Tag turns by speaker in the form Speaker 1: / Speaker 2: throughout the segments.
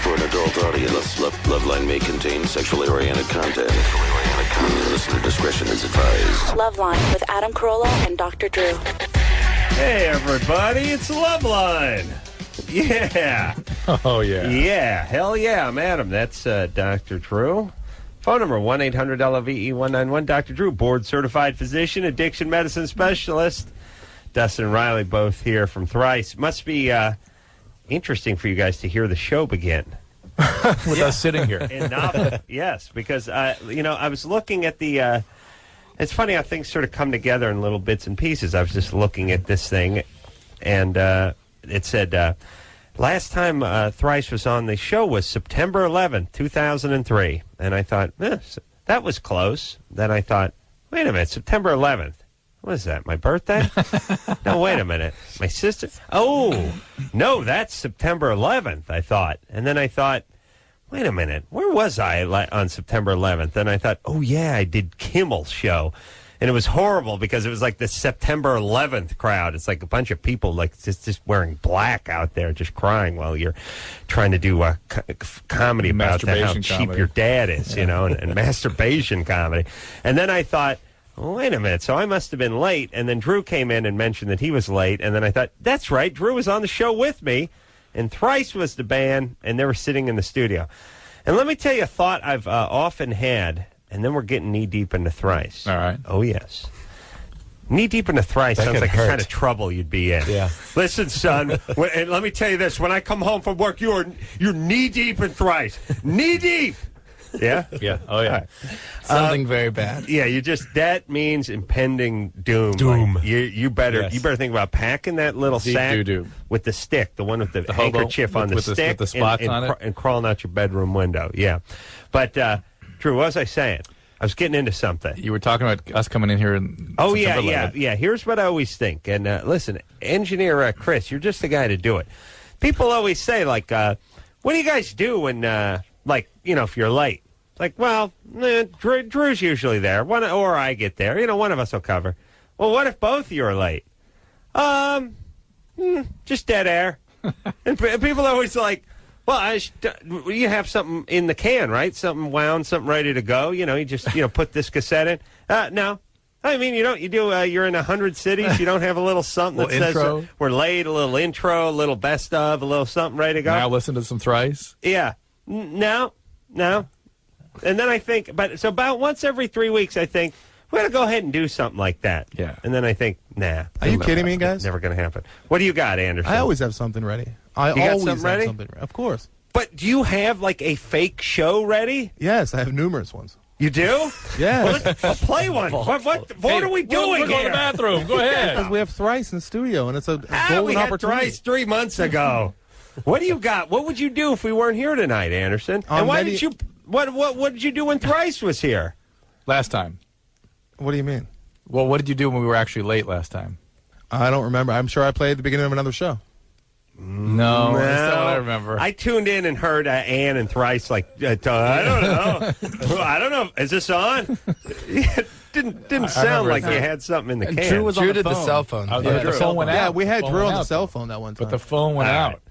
Speaker 1: for an adult audience. Loveline may contain sexually oriented content. Listener discretion is advised.
Speaker 2: Loveline with Adam Carolla and Dr. Drew.
Speaker 3: Hey, everybody, it's Loveline. Yeah.
Speaker 4: Oh, yeah.
Speaker 3: Yeah, hell yeah, I'm Adam. That's Dr. Drew. Phone number 1-800-LOVE-191. Dr. Drew, board-certified physician, addiction medicine specialist. Dustin and Riley both here from Thrice. Must be interesting for you guys to hear the show begin.
Speaker 4: With us sitting here.
Speaker 3: In novel, yes, because, I was looking at the... it's funny how things sort of come together in little bits and pieces. I was just looking at this thing, and it said, last time Thrice was on the show was September 11th, 2003. And I thought, that was close. Then I thought, wait a minute, September 11th. What is that, my birthday? No, wait a minute. My sister? Oh, no, that's September 11th, I thought. And then I thought, wait a minute, where was I on September 11th? And I thought, oh, yeah, I did Kimmel's show. And it was horrible because it was like the September 11th crowd. It's like a bunch of people like just wearing black out there just crying while you're trying to do a comedy about how cheap your dad is, and masturbation comedy. And then I thought, well, wait a minute, so I must have been late. And then Drew came in and mentioned that he was late. And then I thought, that's right, Drew was on the show with me. And Thrice was the band, and they were sitting in the studio. And let me tell you a thought I've often had, and then we're getting knee-deep into Thrice.
Speaker 4: All right.
Speaker 3: Oh, yes. Knee-deep into Thrice sounds like the kind of trouble you'd be in.
Speaker 4: Yeah.
Speaker 3: Listen, son, and let me tell you this. When I come home from work, you're knee-deep in Thrice. Knee-deep! Yeah?
Speaker 4: Yeah. Oh, yeah.
Speaker 3: Right.
Speaker 5: Something very bad.
Speaker 3: Yeah, that means impending doom.
Speaker 5: Doom.
Speaker 3: Like, you better think about packing that little
Speaker 4: Deep
Speaker 3: sack
Speaker 4: doo-doo.
Speaker 3: with the stick, the one with the
Speaker 4: hobo
Speaker 3: handkerchief on the
Speaker 4: with
Speaker 3: stick,
Speaker 4: the spots on it,
Speaker 3: and crawling out your bedroom window. Yeah, but Drew, what was I saying? I was getting into something.
Speaker 4: You were talking about us coming in here.
Speaker 3: Yeah. Here's what I always think. And listen, engineer Chris, you're just the guy to do it. People always say like, what do you guys do when if you're late? Like, well, Drew's usually there. Or I get there. One of us will cover. Well, what if both of you are late? Just dead air. And people are always like, well, you have something in the can, right? Something wound, something ready to go. You just, put this cassette in. No. I mean, you're in 100 cities. You don't have a little something that says we're late, a little intro, a little best of, a little something ready to go.
Speaker 4: Now listen to some Thrice.
Speaker 3: Yeah. No. And then I think, so about once every 3 weeks, I think, we're going to go ahead and do something like that.
Speaker 4: Yeah.
Speaker 3: And then I think, nah.
Speaker 5: Are you kidding me, guys?
Speaker 3: Never going to happen. What do you got, Anderson?
Speaker 5: I always have something ready.
Speaker 3: You got something ready?
Speaker 5: Of course.
Speaker 3: But do you have, like, a fake show ready?
Speaker 5: Yes, I have numerous ones.
Speaker 3: You do?
Speaker 5: Yeah.
Speaker 3: I'll play one. What are we doing
Speaker 4: We're going to the bathroom. Go ahead.
Speaker 5: Because we have Thrice in the studio, and it's a golden
Speaker 3: we had
Speaker 5: opportunity.
Speaker 3: Thrice 3 months ago. What do you got? What would you do if we weren't here tonight, Anderson? And why did you... What did you do when Thrice was here?
Speaker 4: Last time.
Speaker 5: What do you mean?
Speaker 4: Well, what did you do when we were actually late last time?
Speaker 5: I don't remember. I'm sure I played at the beginning of another show.
Speaker 4: No, that's not what I remember.
Speaker 3: I tuned in and heard Ann and Thrice I don't know. I don't know. Is this on? It didn't sound like you had something in the can.
Speaker 5: Drew was on
Speaker 6: the cell phone.
Speaker 4: The phone went out.
Speaker 5: Yeah, we had Drew on the cell phone that one time.
Speaker 4: But the phone went out.
Speaker 3: Right.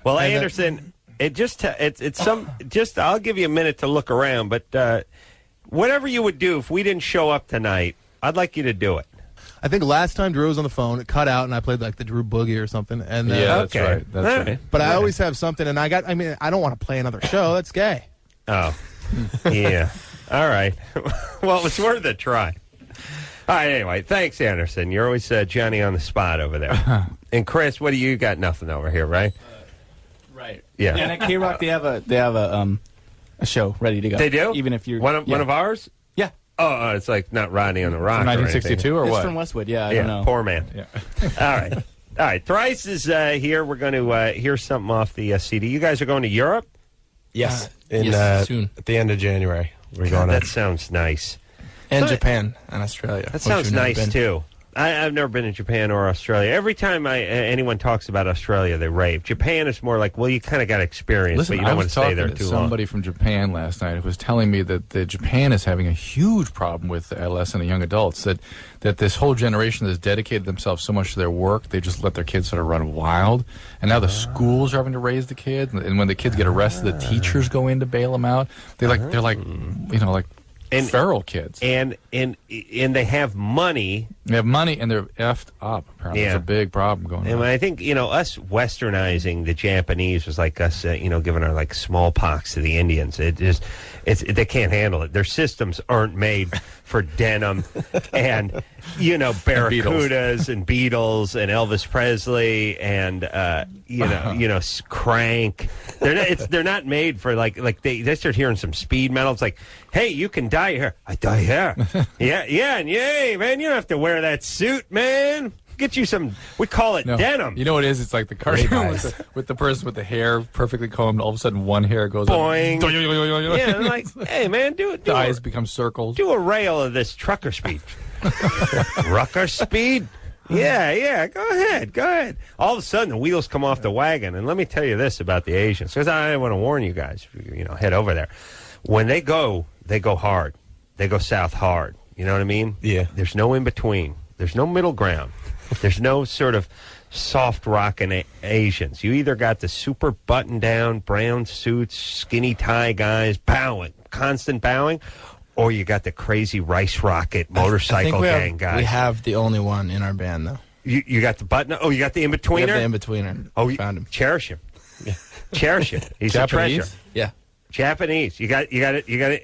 Speaker 3: Well, Anderson, I'll give you a minute to look around, but whatever you would do if we didn't show up tonight, I'd like you to do it.
Speaker 5: I think last time Drew was on the phone, it cut out, and I played like the Drew Boogie or something. And
Speaker 4: that's right. That's right.
Speaker 5: But I always have something, and I don't want to play another show. That's gay.
Speaker 3: Oh, yeah. All right. Well, it's worth a try. All right, anyway, thanks, Anderson. You're always Johnny on the spot over there. And Chris, what do you got? Nothing over here, right?
Speaker 6: Right.
Speaker 3: Yeah.
Speaker 6: And at K-Rock, they have a show ready to go.
Speaker 3: They do?
Speaker 6: Even if you're...
Speaker 3: One of ours?
Speaker 6: Yeah.
Speaker 3: Oh, it's like not Rodney on the Rock.
Speaker 4: From 1962 or
Speaker 6: It's
Speaker 4: what?
Speaker 6: from Westwood, I don't know.
Speaker 3: Poor man.
Speaker 4: Yeah.
Speaker 3: All right. Thrice is here. We're going to hear something off the CD. You guys are going to Europe?
Speaker 7: Yes.
Speaker 6: Soon.
Speaker 7: At the end of January. We're
Speaker 3: God,
Speaker 7: going
Speaker 3: that sounds nice.
Speaker 6: And Japan and Australia.
Speaker 3: That sounds nice, too. I've never been in Japan or Australia. Every time anyone talks about Australia, they rave. Japan is more like, well, you kind of got experience,
Speaker 4: Listen,
Speaker 3: but you don't
Speaker 4: I
Speaker 3: want
Speaker 4: was
Speaker 3: to stay
Speaker 4: talking
Speaker 3: there
Speaker 4: to
Speaker 3: too long.
Speaker 4: somebody from Japan last night who was telling me that Japan is having a huge problem with adolescent and young adults. That this whole generation has dedicated themselves so much to their work, they just let their kids sort of run wild. And now the schools are having to raise the kids, and when the kids get arrested, the teachers go in to bail them out. They're like feral kids.
Speaker 3: And they have money.
Speaker 4: They have money, and they're effed up. Apparently, there's a big problem going
Speaker 3: and
Speaker 4: on.
Speaker 3: I think us westernizing the Japanese was like us, giving our like smallpox to the Indians. They can't handle it. Their systems aren't made for denim and barracudas and Beatles and Elvis Presley and Crank. They're not made for like they start hearing some speed metal. It's like, hey, you can dye your hair. I dye hair. yeah, and yay, man, you don't have to wear that suit, man. Get you some. We call it denim.
Speaker 4: You know what it is? It's like the cartoon with the person with the hair perfectly combed. All of a sudden, one hair goes
Speaker 3: boing.
Speaker 4: Up.
Speaker 3: Yeah, and like, hey, man,
Speaker 4: the eyes become circles.
Speaker 3: Do a rail of this trucker speed. Rucker speed. Yeah. Go ahead. All of a sudden, the wheels come off the wagon, and let me tell you this about the Asians, because I want to warn you guys. Head over there. When they go hard. They go south hard. You know what I mean?
Speaker 7: Yeah.
Speaker 3: There's no in between. There's no middle ground. There's no sort of soft rockin' Asians. You either got the super button down brown suits, skinny tie guys bowing, constant bowing, or you got the crazy rice rocket motorcycle gang guys.
Speaker 7: We have the only one in our band though.
Speaker 3: You got the button. Oh, you got the in betweener.
Speaker 7: We have the in betweener.
Speaker 3: Oh,
Speaker 7: found him.
Speaker 3: Cherish him. Cherish him. He's a treasure.
Speaker 7: Yeah.
Speaker 3: Japanese. You got a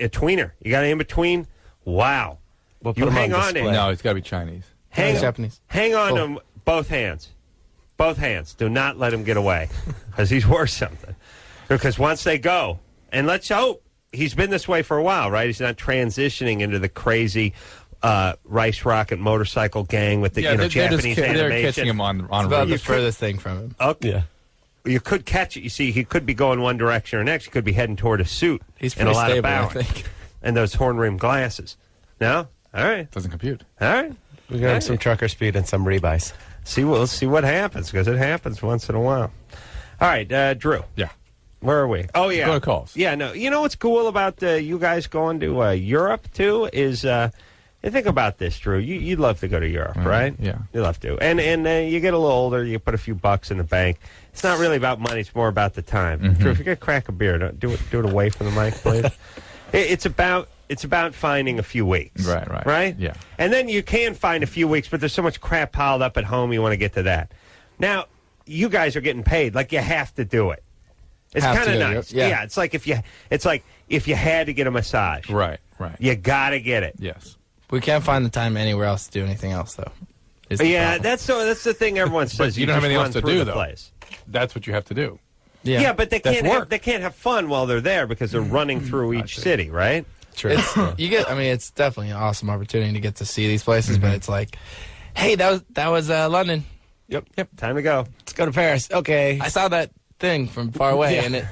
Speaker 3: tweener. You got an in between. Wow.
Speaker 7: We'll
Speaker 3: You hang on to him.
Speaker 4: No, it's got to be Chinese.
Speaker 7: Japanese.
Speaker 3: Hang on to him, both hands. Both hands. Do not let him get away, because he's worth something. Because once they go, and let's hope he's been this way for a while, right? He's not transitioning into the crazy rice rocket motorcycle gang with the Japanese animation.
Speaker 4: They're catching him on
Speaker 7: It's about the furthest thing from him.
Speaker 3: Okay.
Speaker 7: Yeah.
Speaker 3: You could catch it. You see, he could be going one direction or next. He could be heading toward a suit.
Speaker 7: He's
Speaker 3: and a
Speaker 7: pretty
Speaker 3: lot
Speaker 7: stable,
Speaker 3: of
Speaker 7: I
Speaker 3: bowing.
Speaker 7: think.
Speaker 3: And those horn-rimmed glasses. No? All right.
Speaker 4: Doesn't compute.
Speaker 3: All right.
Speaker 7: We got him some trucker speed and some rebuys.
Speaker 3: We'll see what happens, because it happens once in a while. All right, Drew.
Speaker 4: Yeah.
Speaker 3: Where are we? Oh, yeah.
Speaker 4: Go to calls.
Speaker 3: Yeah, no. You know what's cool about you guys going to Europe, too, is think about this, Drew. You'd love to go to Europe, right?
Speaker 4: Yeah.
Speaker 3: You'd love to. And you get a little older, you put a few bucks in the bank. It's not really about money. It's more about the time.
Speaker 4: Mm-hmm.
Speaker 3: Drew, if you're going to crack a beer, do it away from the mic, please. It's about finding a few weeks.
Speaker 4: Right? Yeah.
Speaker 3: And then you can find a few weeks, but there's so much crap piled up at home, you want to get to that. Now, you guys are getting paid. Like, you have to do it. It's kind of nice. Yeah, it's like if you had to get a massage.
Speaker 4: Right.
Speaker 3: You got to get it.
Speaker 4: Yes.
Speaker 7: We can't find the time anywhere else to do anything else, though.
Speaker 3: Yeah, that's the thing everyone says.
Speaker 4: you don't have anything else to do, though.
Speaker 3: Place.
Speaker 4: That's what you have to do.
Speaker 3: Yeah, but they can't have fun while they're there, because they're running through each city, right?
Speaker 7: True. It's definitely an awesome opportunity to get to see these places, but it's like, hey, that was London.
Speaker 3: Yep. Time to go.
Speaker 7: Let's go to Paris. Okay. I saw that thing from far away, and it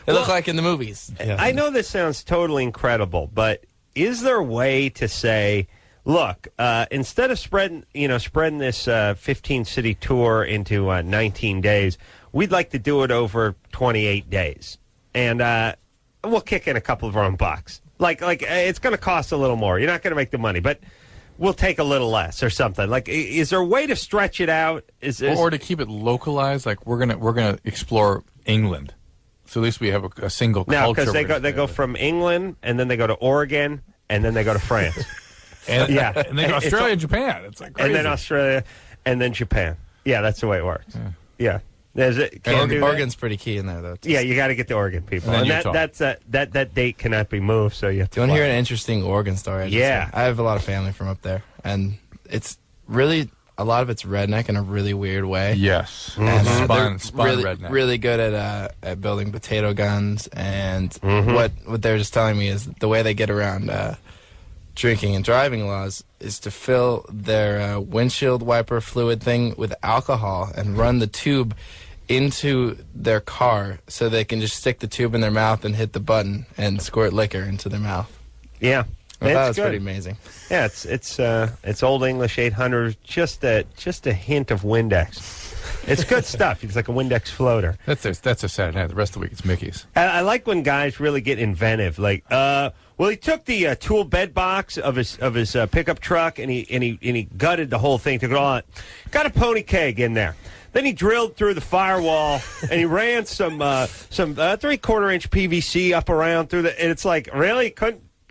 Speaker 7: looked like in the movies.
Speaker 3: Yeah. I know this sounds totally incredible, but is there a way to say, look, instead of spreading this 15-city tour into 19 days, we'd like to do it over 28 days, and we'll kick in a couple of our own bucks. Like it's going to cost a little more. You're not going to make the money, but we'll take a little less or something. Like, is there a way to stretch it out?
Speaker 4: Or to keep it localized? Like, we're gonna explore England, so at least we have a single culture.
Speaker 3: No, because they go from England, and then they go to Oregon, and then they go to France.
Speaker 4: and then Australia and Japan. It's like crazy.
Speaker 3: And then Australia, and then Japan. Yeah, that's the way it works. Yeah.
Speaker 7: Oregon's pretty key in there, though.
Speaker 3: Yeah, you got to get the Oregon people, and that date cannot be moved. So you have to.
Speaker 7: Do you want to hear an interesting Oregon story? I have a lot of family from up there, and it's really a lot of it's redneck in a really weird way.
Speaker 4: Yes,
Speaker 7: and
Speaker 4: spun
Speaker 7: really,
Speaker 4: redneck.
Speaker 7: Really good at building potato guns, and what they're just telling me is the way they get around drinking and driving laws is to fill their windshield wiper fluid thing with alcohol and run the tube into their car so they can just stick the tube in their mouth and hit the button and squirt liquor into their mouth.
Speaker 3: Yeah.
Speaker 7: That was
Speaker 3: good.
Speaker 7: pretty amazing.
Speaker 3: Yeah, it's Old English 800, just a hint of Windex. It's good stuff. It's like a Windex floater.
Speaker 4: That's a Saturday night. The rest of the week it's Mickey's.
Speaker 3: I like when guys really get inventive. Like, well, he took the tool bed box of his pickup truck and he gutted the whole thing. Took it all out. Got a pony keg in there. Then he drilled through the firewall and he ran some 3/4-inch PVC up around through the. And it's like, really,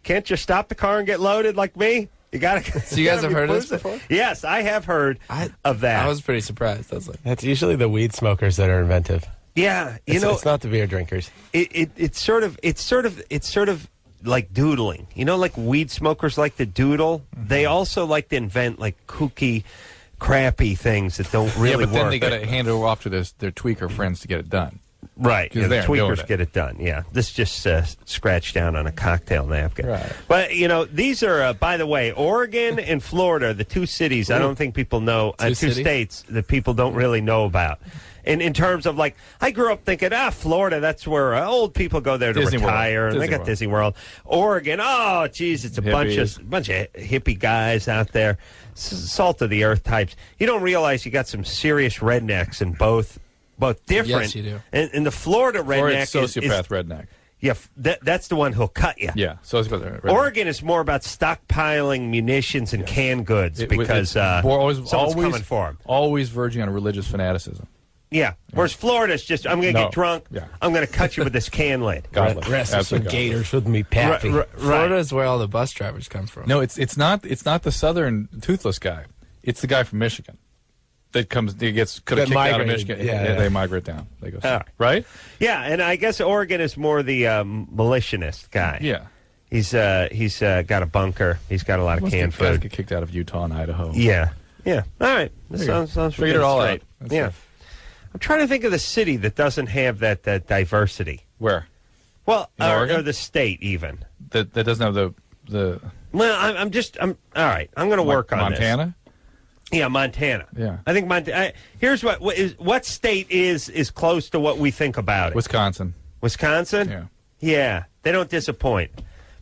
Speaker 3: can't you stop the car and get loaded like me? You gotta.
Speaker 7: So you guys have heard of this before?
Speaker 3: Yes, I have heard of that.
Speaker 7: I was pretty surprised. I was like,
Speaker 8: That's usually the weed smokers that are inventive.
Speaker 3: yeah,
Speaker 8: It's not the beer drinkers.
Speaker 3: It's sort of like doodling. You know, like weed smokers like to doodle.
Speaker 4: Mm-hmm.
Speaker 3: They also like to invent like kooky, crappy things that don't really
Speaker 4: but then
Speaker 3: work.
Speaker 4: they got to hand it off to their tweaker friends to get it done.
Speaker 3: Right,
Speaker 4: 'Cause
Speaker 3: the
Speaker 4: they're doing
Speaker 3: tweakers
Speaker 4: it.
Speaker 3: get it done. Yeah, this just scratched down on a cocktail napkin.
Speaker 4: Right.
Speaker 3: But these are, by the way, Oregon and Florida, the two cities. I don't think people know. Two
Speaker 7: cities?
Speaker 3: states that people don't really know about. In terms of like, I grew up thinking, Florida, that's where old people go there to
Speaker 4: Disney World.
Speaker 3: retire, and they
Speaker 4: Disney
Speaker 3: got
Speaker 4: World.
Speaker 3: Disney World. Oregon, oh, geez, it's a bunch of hippie guys out there, salt of the earth types. You don't realize you got some serious rednecks in both different.
Speaker 7: Yes, you do.
Speaker 3: And the Florida redneck
Speaker 4: Or it's sociopath redneck.
Speaker 3: Yeah, that's the one who'll cut you.
Speaker 4: Yeah, sociopath redneck.
Speaker 3: Oregon is more about stockpiling munitions and canned goods because
Speaker 4: always
Speaker 3: someone's coming for them.
Speaker 4: Always verging on religious fanaticism.
Speaker 3: Yeah. Whereas Florida's just, I'm going to get drunk.
Speaker 4: Yeah.
Speaker 3: I'm going to cut you with this can lid.
Speaker 4: Godless.
Speaker 8: Rest of some
Speaker 4: Absolutely
Speaker 8: gators with me, Pappy.
Speaker 7: Florida is where all the bus drivers come from.
Speaker 4: No, it's not the southern toothless guy. It's the guy from Michigan that gets kicked out of
Speaker 8: migrated.
Speaker 4: Michigan.
Speaker 8: Yeah.
Speaker 4: They migrate down. They go
Speaker 3: right.
Speaker 4: right.
Speaker 3: Yeah, and I guess Oregon is more the militionist guy.
Speaker 4: Yeah,
Speaker 3: He's got a bunker. He's got a lot of
Speaker 4: Most
Speaker 3: canned
Speaker 4: of the guys
Speaker 3: food.
Speaker 4: get kicked out of Utah and Idaho.
Speaker 3: Yeah. All right. That
Speaker 4: There you
Speaker 3: sounds
Speaker 4: Figured it all
Speaker 3: straight.
Speaker 4: out. That's
Speaker 3: Yeah.
Speaker 4: it.
Speaker 3: I'm trying to think of the city that doesn't have that diversity.
Speaker 4: Where
Speaker 3: Well,
Speaker 4: In Oregon?
Speaker 3: or the state even.
Speaker 4: that doesn't have the
Speaker 3: Well, I'm all right. I'm going to work on this.
Speaker 4: Montana.
Speaker 3: Yeah, Montana.
Speaker 4: Yeah.
Speaker 3: I think Montana. Here's what state is close to what we think about it.
Speaker 4: Wisconsin.
Speaker 3: Wisconsin.
Speaker 4: Yeah.
Speaker 3: Yeah, they don't disappoint.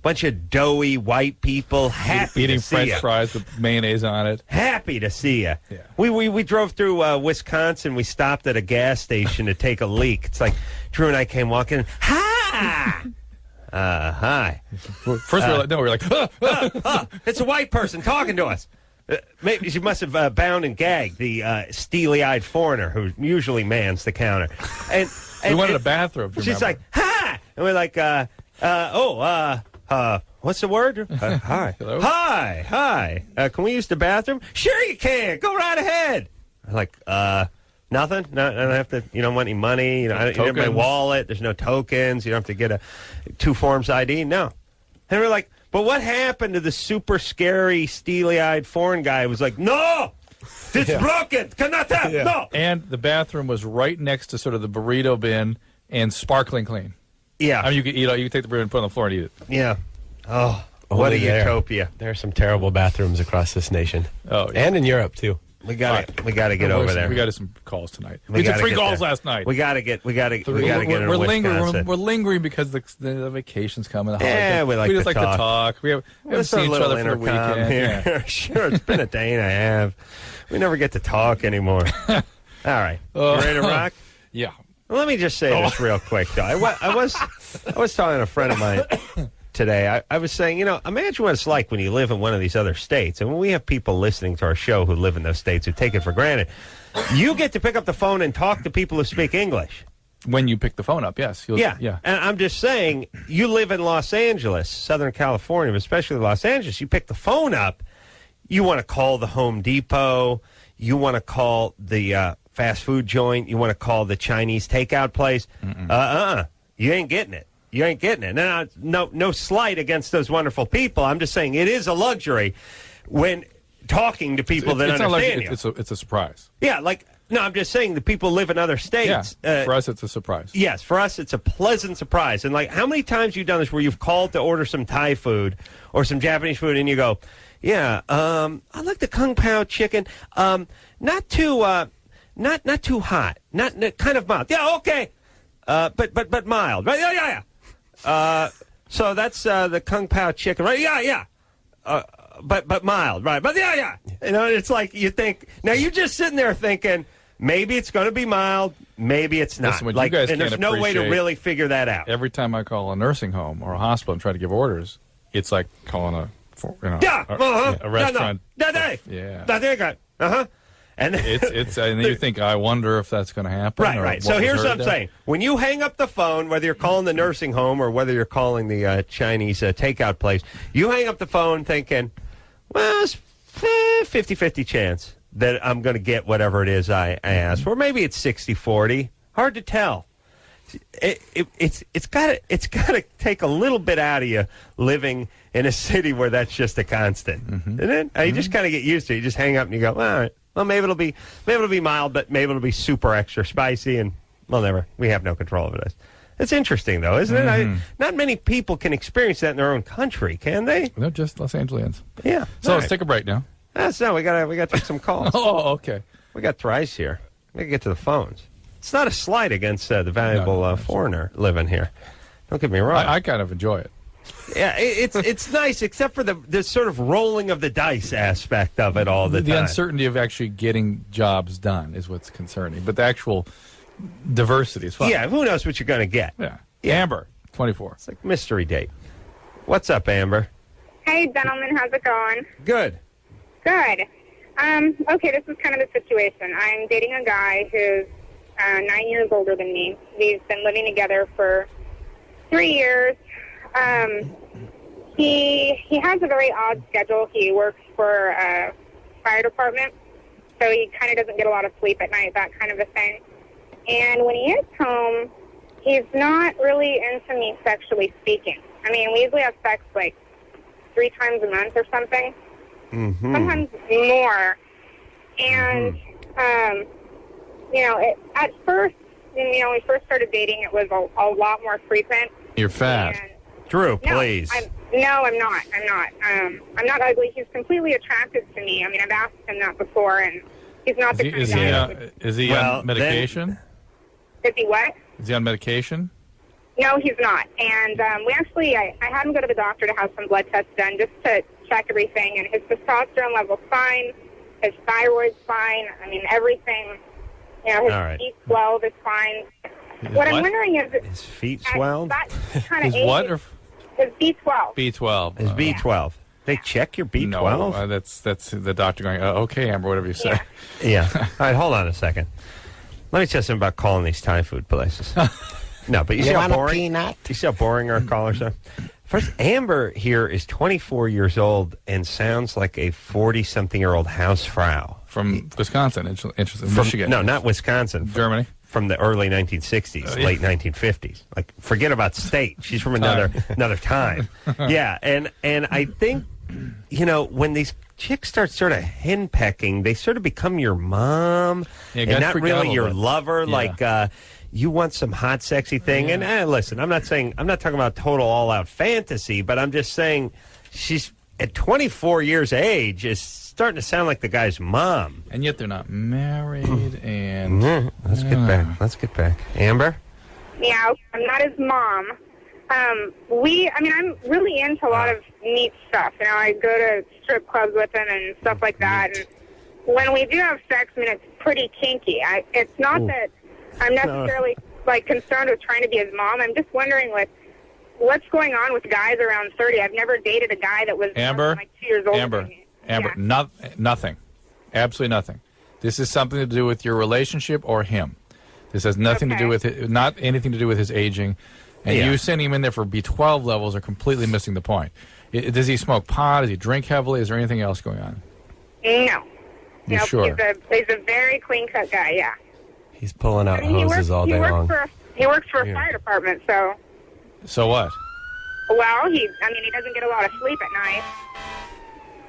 Speaker 3: Bunch of doughy white people happy
Speaker 4: Eating
Speaker 3: to see
Speaker 4: French
Speaker 3: you.
Speaker 4: fries with mayonnaise on it.
Speaker 3: Happy to see you.
Speaker 4: Yeah.
Speaker 3: We drove through Wisconsin. We stopped at a gas station to take a leak. It's like Drew and I came walking. Hi. Hi.
Speaker 4: First we were like,
Speaker 3: It's a white person talking to us. Maybe she must have bound and gagged the steely-eyed foreigner who usually mans the counter. And
Speaker 4: we wanted a bathroom.
Speaker 3: She's like, "Hi," and we're like, what's the word? Hi.
Speaker 4: Hello?
Speaker 3: Hi. Can we use the bathroom? Sure, you can. Go right ahead. I'm like, nothing. No, I don't have to. You don't want any money. You know, I don't have my
Speaker 4: Tokens?
Speaker 3: wallet. There's no tokens. You don't have to get a 2 forms ID. No. And we're like, but what happened to the super scary, steely-eyed foreign guy who was like, no, it's broken, cannot have, no.
Speaker 4: and the bathroom was right next to sort of the burrito bin and sparkling clean.
Speaker 3: Yeah,
Speaker 4: I mean, you could eat. You could take the burrito and put it on the floor and eat it.
Speaker 3: yeah. Oh, what a
Speaker 8: Only there.
Speaker 3: utopia.
Speaker 8: There are some terrible bathrooms across this nation.
Speaker 4: Oh, yeah.
Speaker 8: And in Europe, too.
Speaker 3: We got to get over there.
Speaker 4: We got some calls tonight.
Speaker 3: We
Speaker 4: We did
Speaker 3: gotta
Speaker 4: 3
Speaker 3: get
Speaker 4: calls
Speaker 3: there.
Speaker 4: last night.
Speaker 3: We got to get into
Speaker 4: we're lingering.
Speaker 3: Wisconsin.
Speaker 4: We're lingering because the vacation's coming. The
Speaker 3: Yeah,
Speaker 4: holidays.
Speaker 3: we
Speaker 4: just
Speaker 3: like to
Speaker 4: talk. We haven't
Speaker 3: Let's
Speaker 4: seen
Speaker 3: have a
Speaker 4: each
Speaker 3: little
Speaker 4: other for the
Speaker 3: intercom
Speaker 4: weekend.
Speaker 3: here.
Speaker 4: Yeah.
Speaker 3: Sure, it's been a day and a half. We never get to talk anymore. All right, you ready to rock?
Speaker 4: Yeah.
Speaker 3: Well, let me just say this real quick, though. I was talking to a friend of mine today. I was saying, imagine what it's like when you live in one of these other states, and when we have people listening to our show who live in those states who take it for granted. You get to pick up the phone and talk to people who speak English.
Speaker 4: When you pick the phone up, yes.
Speaker 3: Yeah. And I'm just saying, you live in Los Angeles, Southern California, but especially Los Angeles. You pick the phone up, you want to call the Home Depot, you want to call the fast food joint, you want to call the Chinese takeout place. You ain't getting it. You ain't getting it. Now, no slight against those wonderful people. I'm just saying it is a luxury when talking to people that
Speaker 4: it's not like
Speaker 3: understand you.
Speaker 4: it's a surprise.
Speaker 3: Yeah, no, I'm just saying the people live in other states.
Speaker 4: Yeah. For us, it's a surprise.
Speaker 3: Yes, for us, it's a pleasant surprise. And, how many times you done this where you've called to order some Thai food or some Japanese food and you go, yeah, I like the Kung Pao chicken. Not too hot. Not kind of mild. Yeah, okay. But mild. Right? Yeah. So that's the Kung Pao chicken, right? Yeah. but mild, right? But yeah. You know, it's like you think, now you're just sitting there thinking, maybe it's going to be mild, maybe it's not.
Speaker 4: Listen, what
Speaker 3: like,
Speaker 4: you guys
Speaker 3: and there's
Speaker 4: can't
Speaker 3: no way to
Speaker 4: appreciate-
Speaker 3: really figure that out.
Speaker 4: Every time I call a nursing home or a hospital and try to give orders, it's like calling a restaurant.
Speaker 3: Uh-huh. And
Speaker 4: it's and you think, I wonder if that's going to happen. or
Speaker 3: Right.
Speaker 4: what
Speaker 3: So
Speaker 4: was
Speaker 3: here's
Speaker 4: heard
Speaker 3: what I'm
Speaker 4: there.
Speaker 3: saying. When you hang up the phone, whether you're calling the nursing home or whether you're calling the Chinese takeout place, you hang up the phone thinking, well, it's 50-50 chance that I'm going to get whatever it is I asked for. Maybe it's 60-40. Hard to tell. It's got to take a little bit out of you living in a city where that's just a constant, isn't it? You just kind of get used to it. You just hang up and you go, all right. Well, maybe it'll be mild, but maybe it'll be super extra spicy, and we have no control over this. It's interesting, though, isn't it? Not many people can experience that in their own country, can they?
Speaker 4: They're just Los Angeles.
Speaker 3: Yeah.
Speaker 4: So
Speaker 3: All
Speaker 4: let's
Speaker 3: right.
Speaker 4: take a break now.
Speaker 3: No, we got to take some calls.
Speaker 4: Oh, okay.
Speaker 3: We got Thrice here. We got to get to the phones. It's not a slight against the valuable
Speaker 4: No,
Speaker 3: foreigner living here. Don't get me wrong.
Speaker 4: I kind of enjoy it.
Speaker 3: Yeah, it's nice, except for the sort of rolling of the dice aspect of it all the
Speaker 4: The
Speaker 3: time.
Speaker 4: uncertainty of actually getting jobs done is what's concerning. But the actual diversity is fun.
Speaker 3: Yeah, who knows what you're going to get?
Speaker 4: Yeah.
Speaker 3: Yeah.
Speaker 4: Amber, 24.
Speaker 3: It's like mystery date. What's up, Amber?
Speaker 9: Hey, gentlemen, how's it going?
Speaker 3: Good.
Speaker 9: Good. Okay, this is kind of the situation. I'm dating a guy who's 9 years older than me. We've been living together for 3 years. He has a very odd schedule. He works for a fire department, so he kind of doesn't get a lot of sleep at night, that kind of a thing. And when he is home, he's not really into me sexually speaking. I mean, we usually have sex like 3 times a month or something. Sometimes more. And, at first, when we first started dating, it was a lot more frequent.
Speaker 4: You're fat.
Speaker 9: And
Speaker 3: Drew,
Speaker 9: no,
Speaker 3: please.
Speaker 9: I'm not. I'm not ugly. He's completely attractive to me. I mean, I've asked him that before, and he's not the kind of guy that would...
Speaker 4: Is he
Speaker 3: Well,
Speaker 4: on medication?
Speaker 9: Is he what?
Speaker 4: Is he on medication?
Speaker 9: No, he's not. And I had him go to the doctor to have some blood tests done just to check everything, and his testosterone level's fine, his thyroid's fine, I mean, everything, his
Speaker 3: All right.
Speaker 9: B12 is fine. What I'm wondering is...
Speaker 3: His feet
Speaker 9: at
Speaker 3: swelled?
Speaker 9: that kind of
Speaker 4: His what?
Speaker 9: age,
Speaker 4: Or
Speaker 9: his B12.
Speaker 4: B12?
Speaker 3: His B12. They check your B12?
Speaker 4: No, that's the doctor going, okay, Amber, whatever you say.
Speaker 3: Yeah. All right, hold on a second. Let me tell you something about calling these Thai food places. No, but you see how boring? You see how boring our callers are? First, Amber here is 24 years old and sounds like a 40-something-year-old housefrau.
Speaker 4: From Wisconsin, interesting.
Speaker 3: From,
Speaker 4: Michigan.
Speaker 3: No, not Wisconsin.
Speaker 4: Germany.
Speaker 3: From the early 1960s,
Speaker 4: Yeah.
Speaker 3: late 1950s. Like, forget about state. She's from another time. Yeah, and I think, when these chicks start sort of henpecking, they sort of become your mom
Speaker 4: Yeah,
Speaker 3: and
Speaker 4: guys
Speaker 3: not
Speaker 4: freak out a
Speaker 3: really
Speaker 4: little
Speaker 3: your
Speaker 4: bit.
Speaker 3: lover.
Speaker 4: Yeah.
Speaker 3: Like, you want some hot, sexy thing. And listen, I'm not talking about total all-out fantasy, but I'm just saying she's at 24 years of age is starting to sound like the guy's mom.
Speaker 4: And yet they're not married, and...
Speaker 3: Let's get back. Amber?
Speaker 9: Yeah, I'm not his mom. I'm really into a lot of neat stuff. I go to strip clubs with him and stuff like that. And when we do have sex, it's pretty kinky. It's not that I'm necessarily concerned with trying to be his mom. I'm just wondering what's going on with guys around 30. I've never dated a guy that was
Speaker 4: Amber,
Speaker 9: like 2 years older than me.
Speaker 4: Amber,
Speaker 9: Yeah.
Speaker 4: nothing. Absolutely nothing. This is something to do with your relationship or him. This has nothing to do with it, not anything to do with his aging. And you sending him in there for B12 levels are completely missing the point. Does he smoke pot? Does he drink heavily? Is there anything else going on?
Speaker 9: No.
Speaker 4: You sure?
Speaker 9: He's a very clean-cut guy, yeah.
Speaker 8: He's pulling out
Speaker 9: I mean,
Speaker 8: hoses all day long.
Speaker 9: He works for a fire department, so...
Speaker 4: So what?
Speaker 9: Well, he doesn't get a lot of sleep at night.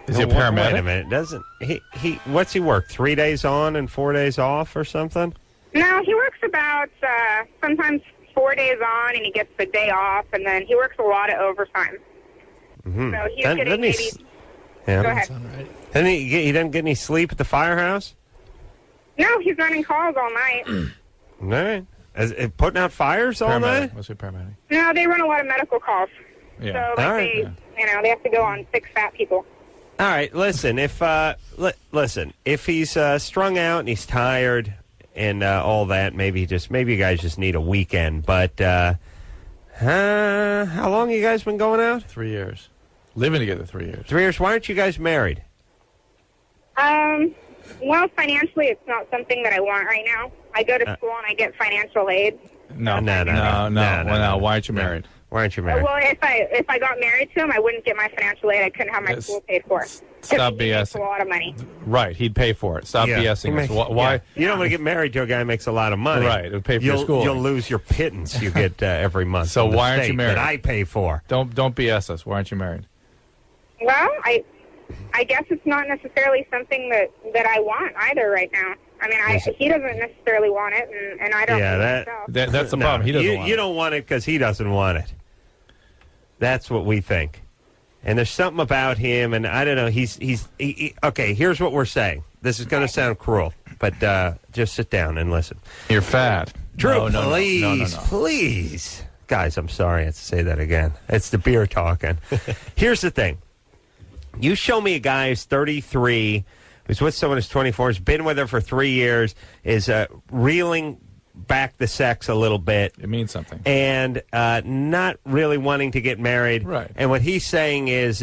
Speaker 4: Is he a paramedic?
Speaker 3: Wait a minute. Doesn't he what's he work? 3 days on and 4 days off or something?
Speaker 9: No, he works about sometimes 4 days on, and he gets the day off, and then he works a lot of overtime.
Speaker 3: Mm-hmm.
Speaker 9: So he's getting maybe...
Speaker 3: Yeah.
Speaker 9: Go ahead.
Speaker 3: And he doesn't get any sleep at the firehouse?
Speaker 9: No, he's running calls all night.
Speaker 3: All right. Putting out fires all night?
Speaker 4: What's a paramedic?
Speaker 9: No, they run a lot of medical calls.
Speaker 4: Yeah.
Speaker 9: So,
Speaker 3: All right.
Speaker 9: they have to go on 6 fat people.
Speaker 3: All right, listen. If if he's strung out and he's tired and all that, maybe you guys just need a weekend. But how long you guys been going out?
Speaker 4: 3 years. Living together 3 years.
Speaker 3: 3 years. Why aren't you guys married?
Speaker 9: Well, financially, it's not something that I want right now. I go to school and I get financial aid.
Speaker 4: No. Why aren't you married?
Speaker 3: Why aren't you married?
Speaker 9: Well, if I got married to him, I wouldn't get my financial aid. I couldn't have my school paid for.
Speaker 4: Stop
Speaker 9: He makes
Speaker 4: BSing.
Speaker 9: a lot of money.
Speaker 4: Right, he'd pay for it. Stop BSing. us. Why?
Speaker 3: Yeah. You don't want to get married to a guy who makes a lot of money.
Speaker 4: Right, it'll pay for your schooling.
Speaker 3: You'll lose your pittance you get every month.
Speaker 4: So
Speaker 3: from the
Speaker 4: why aren't you
Speaker 3: state
Speaker 4: married?
Speaker 3: That I pay for.
Speaker 4: Don't BS us. Why aren't you married?
Speaker 9: Well, I guess it's not necessarily something that I want either right now. I mean, he doesn't necessarily want it, and I don't.
Speaker 3: Yeah,
Speaker 4: that's the problem. He doesn't want it.
Speaker 3: You don't want it because he doesn't want it. That's what we think. And there's something about him, and I don't know. Okay, here's what we're saying. This is going to sound cruel, but just sit down and listen.
Speaker 4: You're fat.
Speaker 3: Drew,
Speaker 4: No.
Speaker 3: please. Guys, I'm sorry I have to say that again. It's the beer talking. Here's the thing. You show me a guy who's 33, who's with someone who's 24, has been with her for 3 years, is reeling back the sex a little bit.
Speaker 4: It means something.
Speaker 3: And not really wanting to get married.
Speaker 4: Right.
Speaker 3: And what he's saying is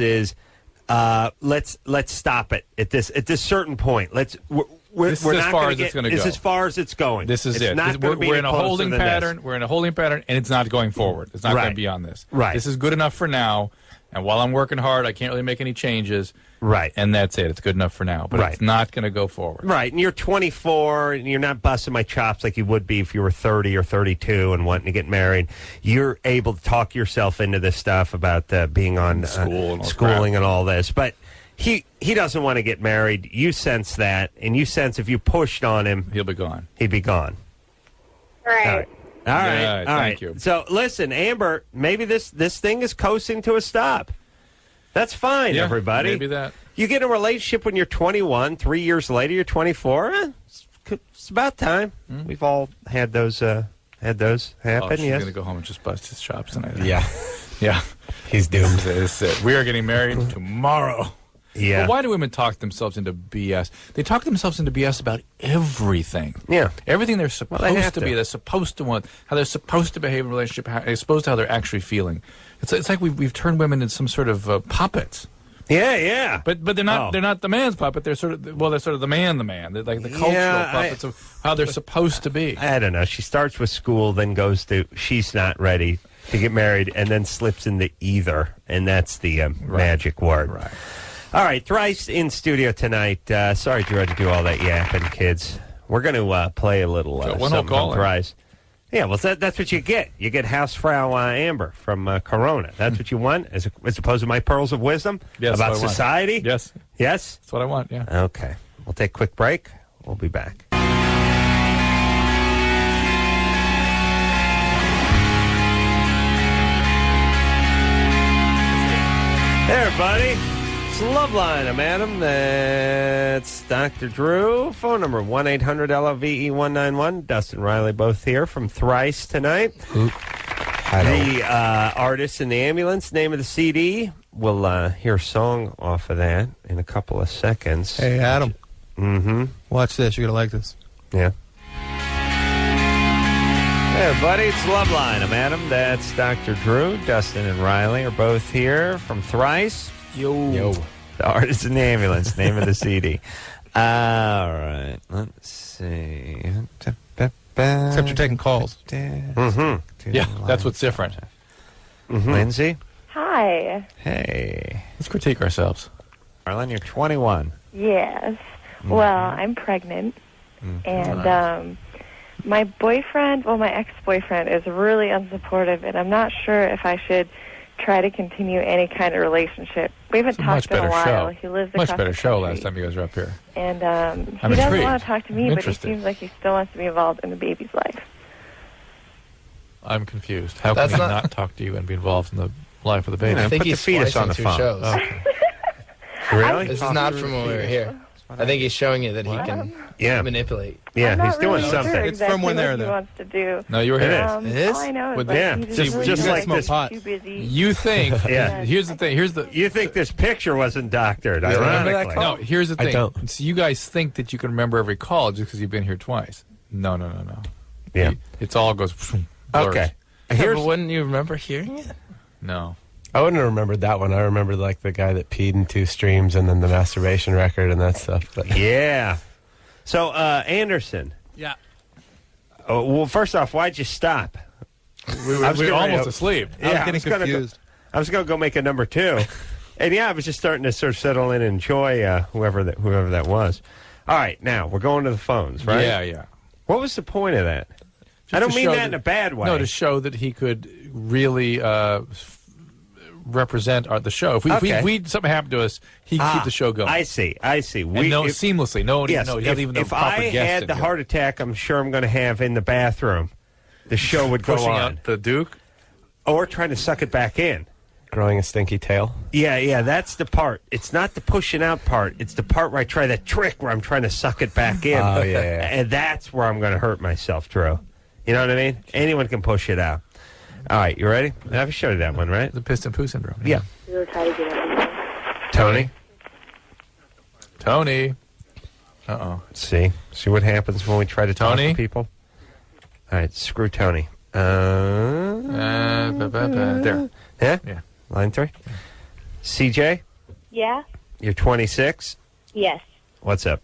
Speaker 3: let's stop it at this certain point.
Speaker 4: This is as far as it's going to go.
Speaker 3: This is as far as it's going.
Speaker 4: This is
Speaker 3: it's
Speaker 4: it.
Speaker 3: Not
Speaker 4: We're in a holding pattern.
Speaker 3: This.
Speaker 4: We're in a holding pattern, and it's not going forward. It's not going beyond this.
Speaker 3: Right.
Speaker 4: This is good enough for now. And while I'm working hard, I can't really make any changes.
Speaker 3: Right.
Speaker 4: And that's it. It's good enough for now. But it's not going to go forward.
Speaker 3: Right. And you're 24, and you're not busting my chops like you would be if you were 30 or 32 and wanting to get married. You're able to talk yourself into this stuff about being on schooling and all this. But he doesn't want to get married. You sense that. And you sense if you pushed on him,
Speaker 4: he'll be gone.
Speaker 3: He'd be gone.
Speaker 9: Right.
Speaker 3: All right.
Speaker 4: Thank you.
Speaker 3: So, listen, Amber, maybe this thing is coasting to a stop. That's fine, everybody.
Speaker 4: Maybe that.
Speaker 3: You get in a relationship when you're 21. 3 years later, you're 24. It's about time. We've all had those happen.
Speaker 4: She's
Speaker 3: yes.
Speaker 4: going to go home and just bust his chops tonight.
Speaker 6: Yeah. He's doomed.
Speaker 4: This is it. We are getting married tomorrow.
Speaker 3: Yeah.
Speaker 4: Well, why do women talk themselves into BS? They talk themselves into BS about everything.
Speaker 3: Yeah.
Speaker 4: Everything they're supposed to be.
Speaker 3: to.
Speaker 4: They're supposed to want. How they're supposed to behave in a relationship. As opposed to how they're actually feeling. It's like we've turned women into some sort of puppets.
Speaker 3: Yeah.
Speaker 4: But they're not. They're not the man's puppet. They're sort of the man. They're like the cultural puppets of how they're supposed to be.
Speaker 3: I don't know. She starts with school, then goes to she's not ready to get married, and then slips into either, and that's the magic word.
Speaker 4: Right.
Speaker 3: All right, Thrice in studio tonight. Sorry, Drew, had to do all that yapping, kids. We're going to play a little something from Thrice. Yeah, well, that's what you get. You get Hausfrau Amber from Carolla. That's what you want, as opposed to my pearls of wisdom about society?
Speaker 4: Yes.
Speaker 3: Yes?
Speaker 4: That's what I want, yeah.
Speaker 3: Okay. We'll take a quick break. We'll be back. Hey, everybody. It's Loveline. I'm Adam. That's Dr. Drew. Phone number 1-800-LOVE-191. Dustin Riley both here from Thrice tonight. The artist in the ambulance, name of the CD. We'll hear a song off of that in a couple of seconds.
Speaker 5: Hey, Adam.
Speaker 3: Mm-hmm.
Speaker 5: Watch this. You're going to like this.
Speaker 3: Yeah. Hey, everybody. It's Loveline. I'm Adam. That's Dr. Drew. Dustin and Riley are both here from Thrice. Yo. The artist in the ambulance, name of the CD. All right. Let's see.
Speaker 5: Except you're taking calls.
Speaker 3: Mm-hmm.
Speaker 4: Yeah, that's what's different.
Speaker 3: Mm-hmm. Lindsay?
Speaker 10: Hi.
Speaker 3: Hey.
Speaker 4: Let's critique ourselves.
Speaker 3: Marlon, you're 21.
Speaker 10: Yes. Well, I'm pregnant, and my boyfriend, my ex-boyfriend, is really unsupportive, and I'm not sure if I should try to continue any kind of relationship. We haven't talked in a while. He lives across
Speaker 4: much better
Speaker 10: the
Speaker 4: show
Speaker 10: country.
Speaker 4: last time you guys were up here.
Speaker 10: And he
Speaker 4: I'm
Speaker 10: doesn't
Speaker 4: intrigued.
Speaker 10: want to talk to me, but he
Speaker 4: Interested.
Speaker 10: seems like he still wants to be involved in the baby's life.
Speaker 4: I'm confused. How can he not talk to you and be involved in the life of the baby?
Speaker 7: I think
Speaker 3: Put the
Speaker 7: he's
Speaker 3: fetus on the
Speaker 7: two
Speaker 3: phone.
Speaker 7: shows.
Speaker 3: Okay. Really?
Speaker 7: This is not from when we were here. I think he's showing you that he can
Speaker 3: Yeah.
Speaker 7: manipulate.
Speaker 3: Yeah,
Speaker 10: I'm not
Speaker 3: he's doing
Speaker 10: really
Speaker 3: something.
Speaker 10: Sure
Speaker 5: It's from
Speaker 10: exactly
Speaker 5: when they're
Speaker 10: what he
Speaker 5: there.
Speaker 10: wants to do.
Speaker 4: No, you were
Speaker 3: It
Speaker 4: here.
Speaker 3: is.
Speaker 7: It is?
Speaker 10: All I know is
Speaker 4: With-
Speaker 10: like,
Speaker 3: yeah,
Speaker 10: he's
Speaker 3: just-
Speaker 10: really
Speaker 3: just like
Speaker 5: smoke
Speaker 3: this-
Speaker 5: pot.
Speaker 10: too busy.
Speaker 4: You think?
Speaker 3: Yeah.
Speaker 4: Here's the thing. Here's the.
Speaker 3: You think this picture wasn't doctored,
Speaker 7: remember that
Speaker 3: ironically.
Speaker 7: call?
Speaker 4: No, here's the
Speaker 8: I
Speaker 4: thing.
Speaker 8: don't.
Speaker 4: So you guys think that you can remember every call just because you've been here twice. No.
Speaker 3: Yeah.
Speaker 4: It's all goes. blurs.
Speaker 3: Okay.
Speaker 7: Yeah,
Speaker 3: Here's
Speaker 7: but wouldn't you remember hearing it?
Speaker 4: No.
Speaker 8: I wouldn't have remembered that one. I remember like the guy that peed in 2 streams and then the masturbation record and that stuff. But
Speaker 3: yeah. So Anderson.
Speaker 5: Yeah.
Speaker 3: Oh, well, first off, why'd you stop?
Speaker 4: We
Speaker 3: I was
Speaker 4: were
Speaker 3: getting ready
Speaker 4: almost
Speaker 3: to-
Speaker 4: asleep.
Speaker 5: I was getting
Speaker 3: gonna
Speaker 5: confused.
Speaker 3: I was going to go make a number 2. And yeah, I was just starting to sort of settle in and enjoy whoever that was. All right, now we're going to the phones, right?
Speaker 4: Yeah.
Speaker 3: What was the point of that? I don't
Speaker 4: to
Speaker 3: mean
Speaker 4: show
Speaker 3: that in a bad way.
Speaker 4: No, to show that he could really represent the show. If
Speaker 3: Okay.
Speaker 4: something happened to us, he could keep the show going.
Speaker 3: I see.
Speaker 4: And seamlessly. No,
Speaker 3: Yes,
Speaker 4: no,
Speaker 3: if I had the heart attack I'm sure I'm going to have in the bathroom, the show would go
Speaker 4: pushing
Speaker 3: on.
Speaker 4: out the Duke.
Speaker 3: Or trying to suck it back in.
Speaker 8: growing a stinky tail.
Speaker 3: Yeah, that's the part. It's not the pushing out part. It's the part where I try that trick where I'm trying to suck it back in.
Speaker 8: Oh, yeah.
Speaker 3: And that's where I'm going to hurt myself, Drew. You know what I mean? Anyone can push it out. All right, you ready? I've showed you that one, right?
Speaker 4: The piston poo syndrome.
Speaker 3: Yeah. Tony?
Speaker 4: Tony. Uh-oh.
Speaker 3: See what happens when we try to talk
Speaker 4: Tony?
Speaker 3: to people? All right, screw Tony.
Speaker 4: There.
Speaker 3: Yeah?
Speaker 4: Yeah.
Speaker 3: Line 3. CJ,
Speaker 11: Yeah?
Speaker 3: you're 26.
Speaker 11: Yes.
Speaker 3: What's up?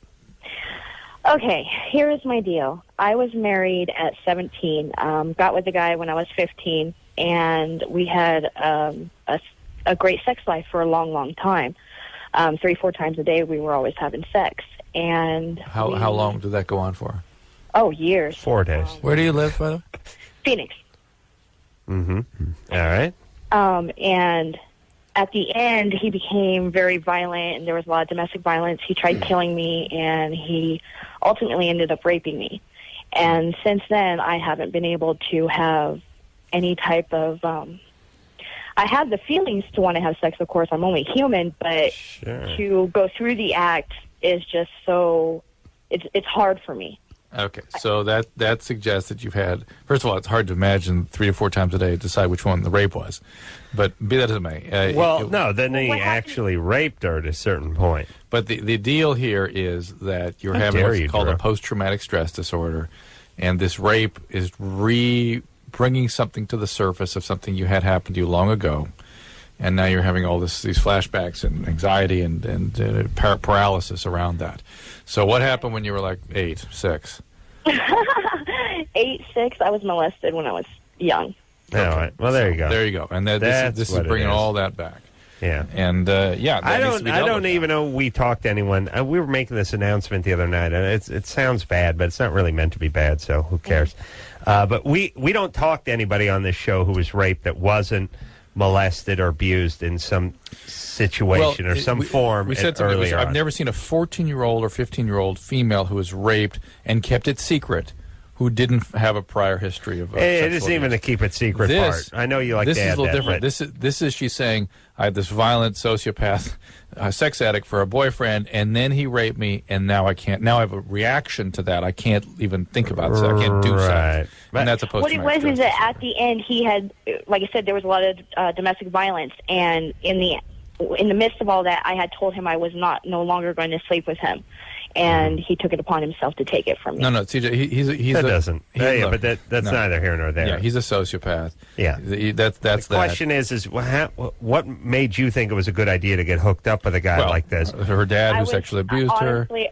Speaker 11: Okay, here is my deal. I was married at 17, got with a guy when I was 15, and we had a great sex life for a long, long time. 3-4 times a day we were always having sex. And
Speaker 4: How long did that go on for?
Speaker 11: Oh, years.
Speaker 3: 4 days.
Speaker 7: Where do you live, by the way?
Speaker 11: Phoenix.
Speaker 3: Mm-hmm. All right.
Speaker 11: And at the end, he became very violent, and there was a lot of domestic violence. He tried killing me, and he ultimately ended up raping me. And since then, I haven't been able to have any type of... I have the feelings to want to have sex, of course. I'm only human, but
Speaker 3: Sure.
Speaker 11: to go through the act is just so... It's hard for me.
Speaker 4: Okay, so that suggests that you've had... First of all, it's hard to imagine 3 to 4 times a day to decide which one the rape was. But be that as it may...
Speaker 3: then he actually raped her at a certain point.
Speaker 4: But the deal here is that you're
Speaker 3: How
Speaker 4: having
Speaker 3: dare
Speaker 4: what's
Speaker 3: you,
Speaker 4: called
Speaker 3: Drew.
Speaker 4: a post-traumatic stress disorder, and this rape is bringing something to the surface of something you had happen to you long ago, and now you're having all these flashbacks and anxiety and paralysis around that. So what happened when you were like 8, 6?
Speaker 11: 8, 6, I was molested when I was young.
Speaker 3: All right. Well, there you go.
Speaker 4: There you go. And
Speaker 3: That's
Speaker 4: this is
Speaker 3: what it
Speaker 4: bringing
Speaker 3: is.
Speaker 4: all that back.
Speaker 3: Yeah.
Speaker 4: And yeah, that
Speaker 3: I
Speaker 4: needs to be
Speaker 3: don't. I
Speaker 4: dealt
Speaker 3: don't
Speaker 4: with
Speaker 3: even know we talked to anyone. We were making this announcement the other night, and it sounds bad, but it's not really meant to be bad. So who cares? But we don't talk to anybody on this show who was raped that wasn't molested or abused in some situation or some form.
Speaker 4: We said something.
Speaker 3: earlier
Speaker 4: I've
Speaker 3: on.
Speaker 4: never seen a 14-year-old or 15-year-old female who was raped and kept it secret, who didn't have a prior history of.
Speaker 3: It
Speaker 4: sexual
Speaker 3: isn't even the
Speaker 4: abuse.
Speaker 3: keep it secret
Speaker 4: This-
Speaker 3: part. I know you like
Speaker 4: this
Speaker 3: to
Speaker 4: is
Speaker 3: add
Speaker 4: a little
Speaker 3: that,
Speaker 4: different.
Speaker 3: but-
Speaker 4: This is she's saying I had this violent sociopath, sex addict for a boyfriend, and then he raped me, and now I can't. Now I have a reaction to that. I can't even think about sex. I can't do
Speaker 3: Right.
Speaker 4: sex.
Speaker 3: But-
Speaker 4: And that's a
Speaker 11: What it
Speaker 4: post-traumatic
Speaker 11: was is
Speaker 4: stress
Speaker 11: that at the end he had, like I said, there was a lot of domestic violence, and in the midst of all that, I had told him I was no longer going to sleep with him, and he took it upon himself to take it from me.
Speaker 4: No, CJ, he's
Speaker 3: That
Speaker 4: a,
Speaker 3: doesn't.
Speaker 4: he-
Speaker 3: Yeah,
Speaker 4: look,
Speaker 3: but that's
Speaker 4: no.
Speaker 3: neither here nor there.
Speaker 4: Yeah, he's a sociopath.
Speaker 3: Yeah.
Speaker 4: That's
Speaker 3: The question is what made you think it was a good idea to get hooked up with a guy
Speaker 4: Well,
Speaker 3: like this?
Speaker 4: her dad
Speaker 11: I
Speaker 4: who
Speaker 11: was-
Speaker 4: sexually abused her.
Speaker 11: honestly,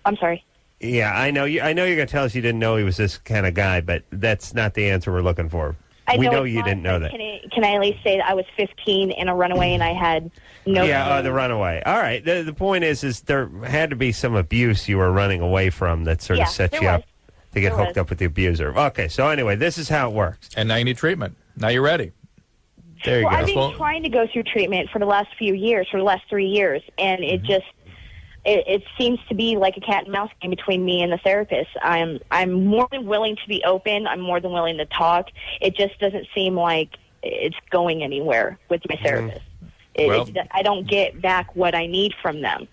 Speaker 11: I'm sorry.
Speaker 3: Yeah, I know. I know you're going to tell us you didn't know he was this kind of guy, but that's not the answer we're looking for. We know
Speaker 11: it's
Speaker 3: you
Speaker 11: not,
Speaker 3: didn't know
Speaker 11: but
Speaker 3: that.
Speaker 11: Can I at least say that I was 15 and a runaway, and I had no...
Speaker 3: Yeah, the runaway. All right. The point is there had to be some abuse you were running away from that sort
Speaker 11: Yeah,
Speaker 3: of set
Speaker 11: there
Speaker 3: you
Speaker 11: was.
Speaker 3: up to get
Speaker 11: There
Speaker 3: hooked
Speaker 11: was.
Speaker 3: up with the abuser. Okay, so anyway, this is how it works.
Speaker 4: And now you need treatment. Now you're ready.
Speaker 3: There you
Speaker 11: Well,
Speaker 3: go.
Speaker 11: I've been trying to go through treatment for the last few years, for the last 3 years, and it just... It seems to be like a cat and mouse game between me and the therapist. I'm more than willing to be open. I'm more than willing to talk. It just doesn't seem like it's going anywhere with my therapist.
Speaker 4: Well-
Speaker 11: I don't get back what I need from them.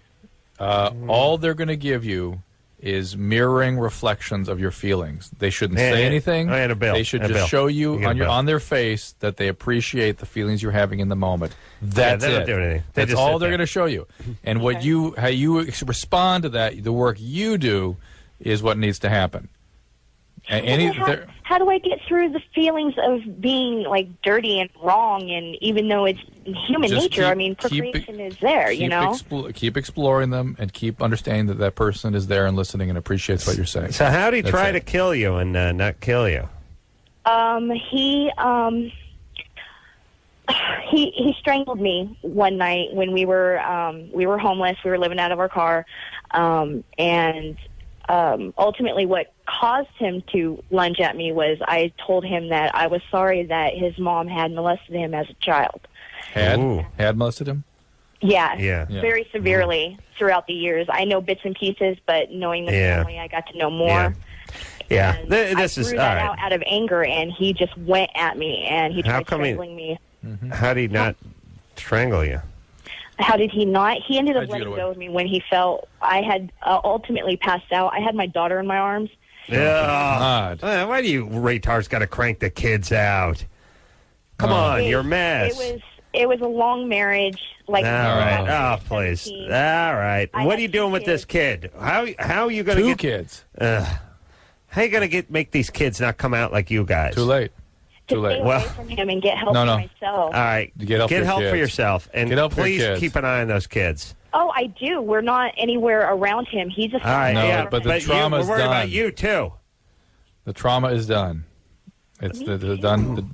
Speaker 4: All they're going to give you is mirroring reflections of your feelings. They shouldn't
Speaker 3: And-
Speaker 4: say anything.
Speaker 3: and a bill.
Speaker 4: They should
Speaker 3: And a
Speaker 4: just
Speaker 3: bill.
Speaker 4: show
Speaker 3: You
Speaker 4: you
Speaker 3: get a bill.
Speaker 4: on their face that they appreciate the feelings you're having in the moment. That's
Speaker 3: they don't
Speaker 4: it.
Speaker 3: do anything. They
Speaker 4: That's
Speaker 3: just
Speaker 4: all
Speaker 3: sit
Speaker 4: they're
Speaker 3: there.
Speaker 4: going to show you. And what how you respond to that, the work you do, is what needs to happen. And
Speaker 11: How do I get through the feelings of being like dirty and wrong? And even though it's human
Speaker 4: Just
Speaker 11: nature,
Speaker 4: keep-
Speaker 11: I mean,
Speaker 4: keep-
Speaker 11: procreation is there. You know.
Speaker 4: keep exploring them and keep understanding that that person is there and listening and appreciates what you're saying.
Speaker 3: So how did he
Speaker 4: That's
Speaker 3: try
Speaker 4: it.
Speaker 3: to kill you and not kill you?
Speaker 11: He strangled me one night when we were homeless. We were living out of our car, and ultimately, what caused him to lunge at me was I told him that I was sorry that his mom had molested him as a child.
Speaker 4: Had molested him?
Speaker 11: Yeah, very severely throughout the years. I know bits and pieces, but knowing the family, I got to know more.
Speaker 3: Yeah,
Speaker 11: And
Speaker 3: this
Speaker 11: I
Speaker 3: is
Speaker 11: threw
Speaker 3: all
Speaker 11: that
Speaker 3: right.
Speaker 11: out of anger, and he just went at me, and he
Speaker 3: How
Speaker 11: tried
Speaker 3: come
Speaker 11: strangling me.
Speaker 3: How did he not strangle you?
Speaker 11: How did he not? He ended up
Speaker 3: How'd you
Speaker 11: letting
Speaker 3: get
Speaker 11: go of me when he felt I had ultimately passed out. I had my daughter in my arms.
Speaker 3: Yeah. Why do you retards got to crank the kids out? Come on, you're a mess.
Speaker 11: It was a long marriage. Like
Speaker 3: all right. Oh, please.
Speaker 11: 17.
Speaker 3: All right.
Speaker 11: I
Speaker 3: What
Speaker 11: had
Speaker 3: are you doing with this kid? How are you going to
Speaker 4: Two
Speaker 3: get
Speaker 4: kids?
Speaker 3: How are you going to make these kids not come out like you guys?
Speaker 4: Too late.
Speaker 11: To
Speaker 4: Too late.
Speaker 11: stay away from him and get help
Speaker 3: No,
Speaker 11: for
Speaker 3: no.
Speaker 11: myself.
Speaker 3: All right.
Speaker 4: Get help for your
Speaker 3: for
Speaker 4: kids.
Speaker 3: yourself. And
Speaker 4: Get help for your
Speaker 3: please
Speaker 4: kids.
Speaker 3: keep an eye on those kids.
Speaker 11: Oh, I do. We're not anywhere around him. He's a
Speaker 3: All right.
Speaker 4: No,
Speaker 3: yeah,
Speaker 4: but the
Speaker 3: we're
Speaker 4: trauma's
Speaker 3: worried
Speaker 4: done.
Speaker 3: about you, too.
Speaker 4: The trauma is done. It's done.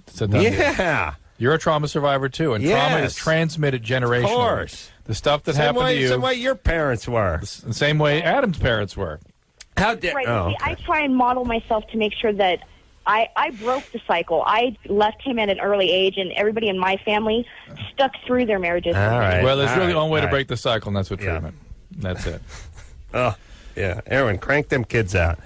Speaker 4: It's a done deal.
Speaker 3: Yeah.
Speaker 4: You're a trauma survivor too, and trauma
Speaker 3: Yes.
Speaker 4: is transmitted generationally.
Speaker 3: Of course.
Speaker 4: The stuff that
Speaker 3: Same
Speaker 4: happened
Speaker 3: way,
Speaker 4: to you,
Speaker 3: same way your parents were.
Speaker 4: the same way Adam's parents were.
Speaker 3: How dare?
Speaker 11: Right.
Speaker 3: Oh,
Speaker 11: See, I try and model myself to make sure that I broke the cycle. I left him at an early age, and everybody in my family stuck through their marriages.
Speaker 3: All right.
Speaker 4: Well, there's
Speaker 3: All
Speaker 4: really
Speaker 3: right.
Speaker 4: one way to
Speaker 3: All
Speaker 4: break the cycle, and that's with treatment. That's it.
Speaker 3: Oh, yeah. Aaron, crank them kids out.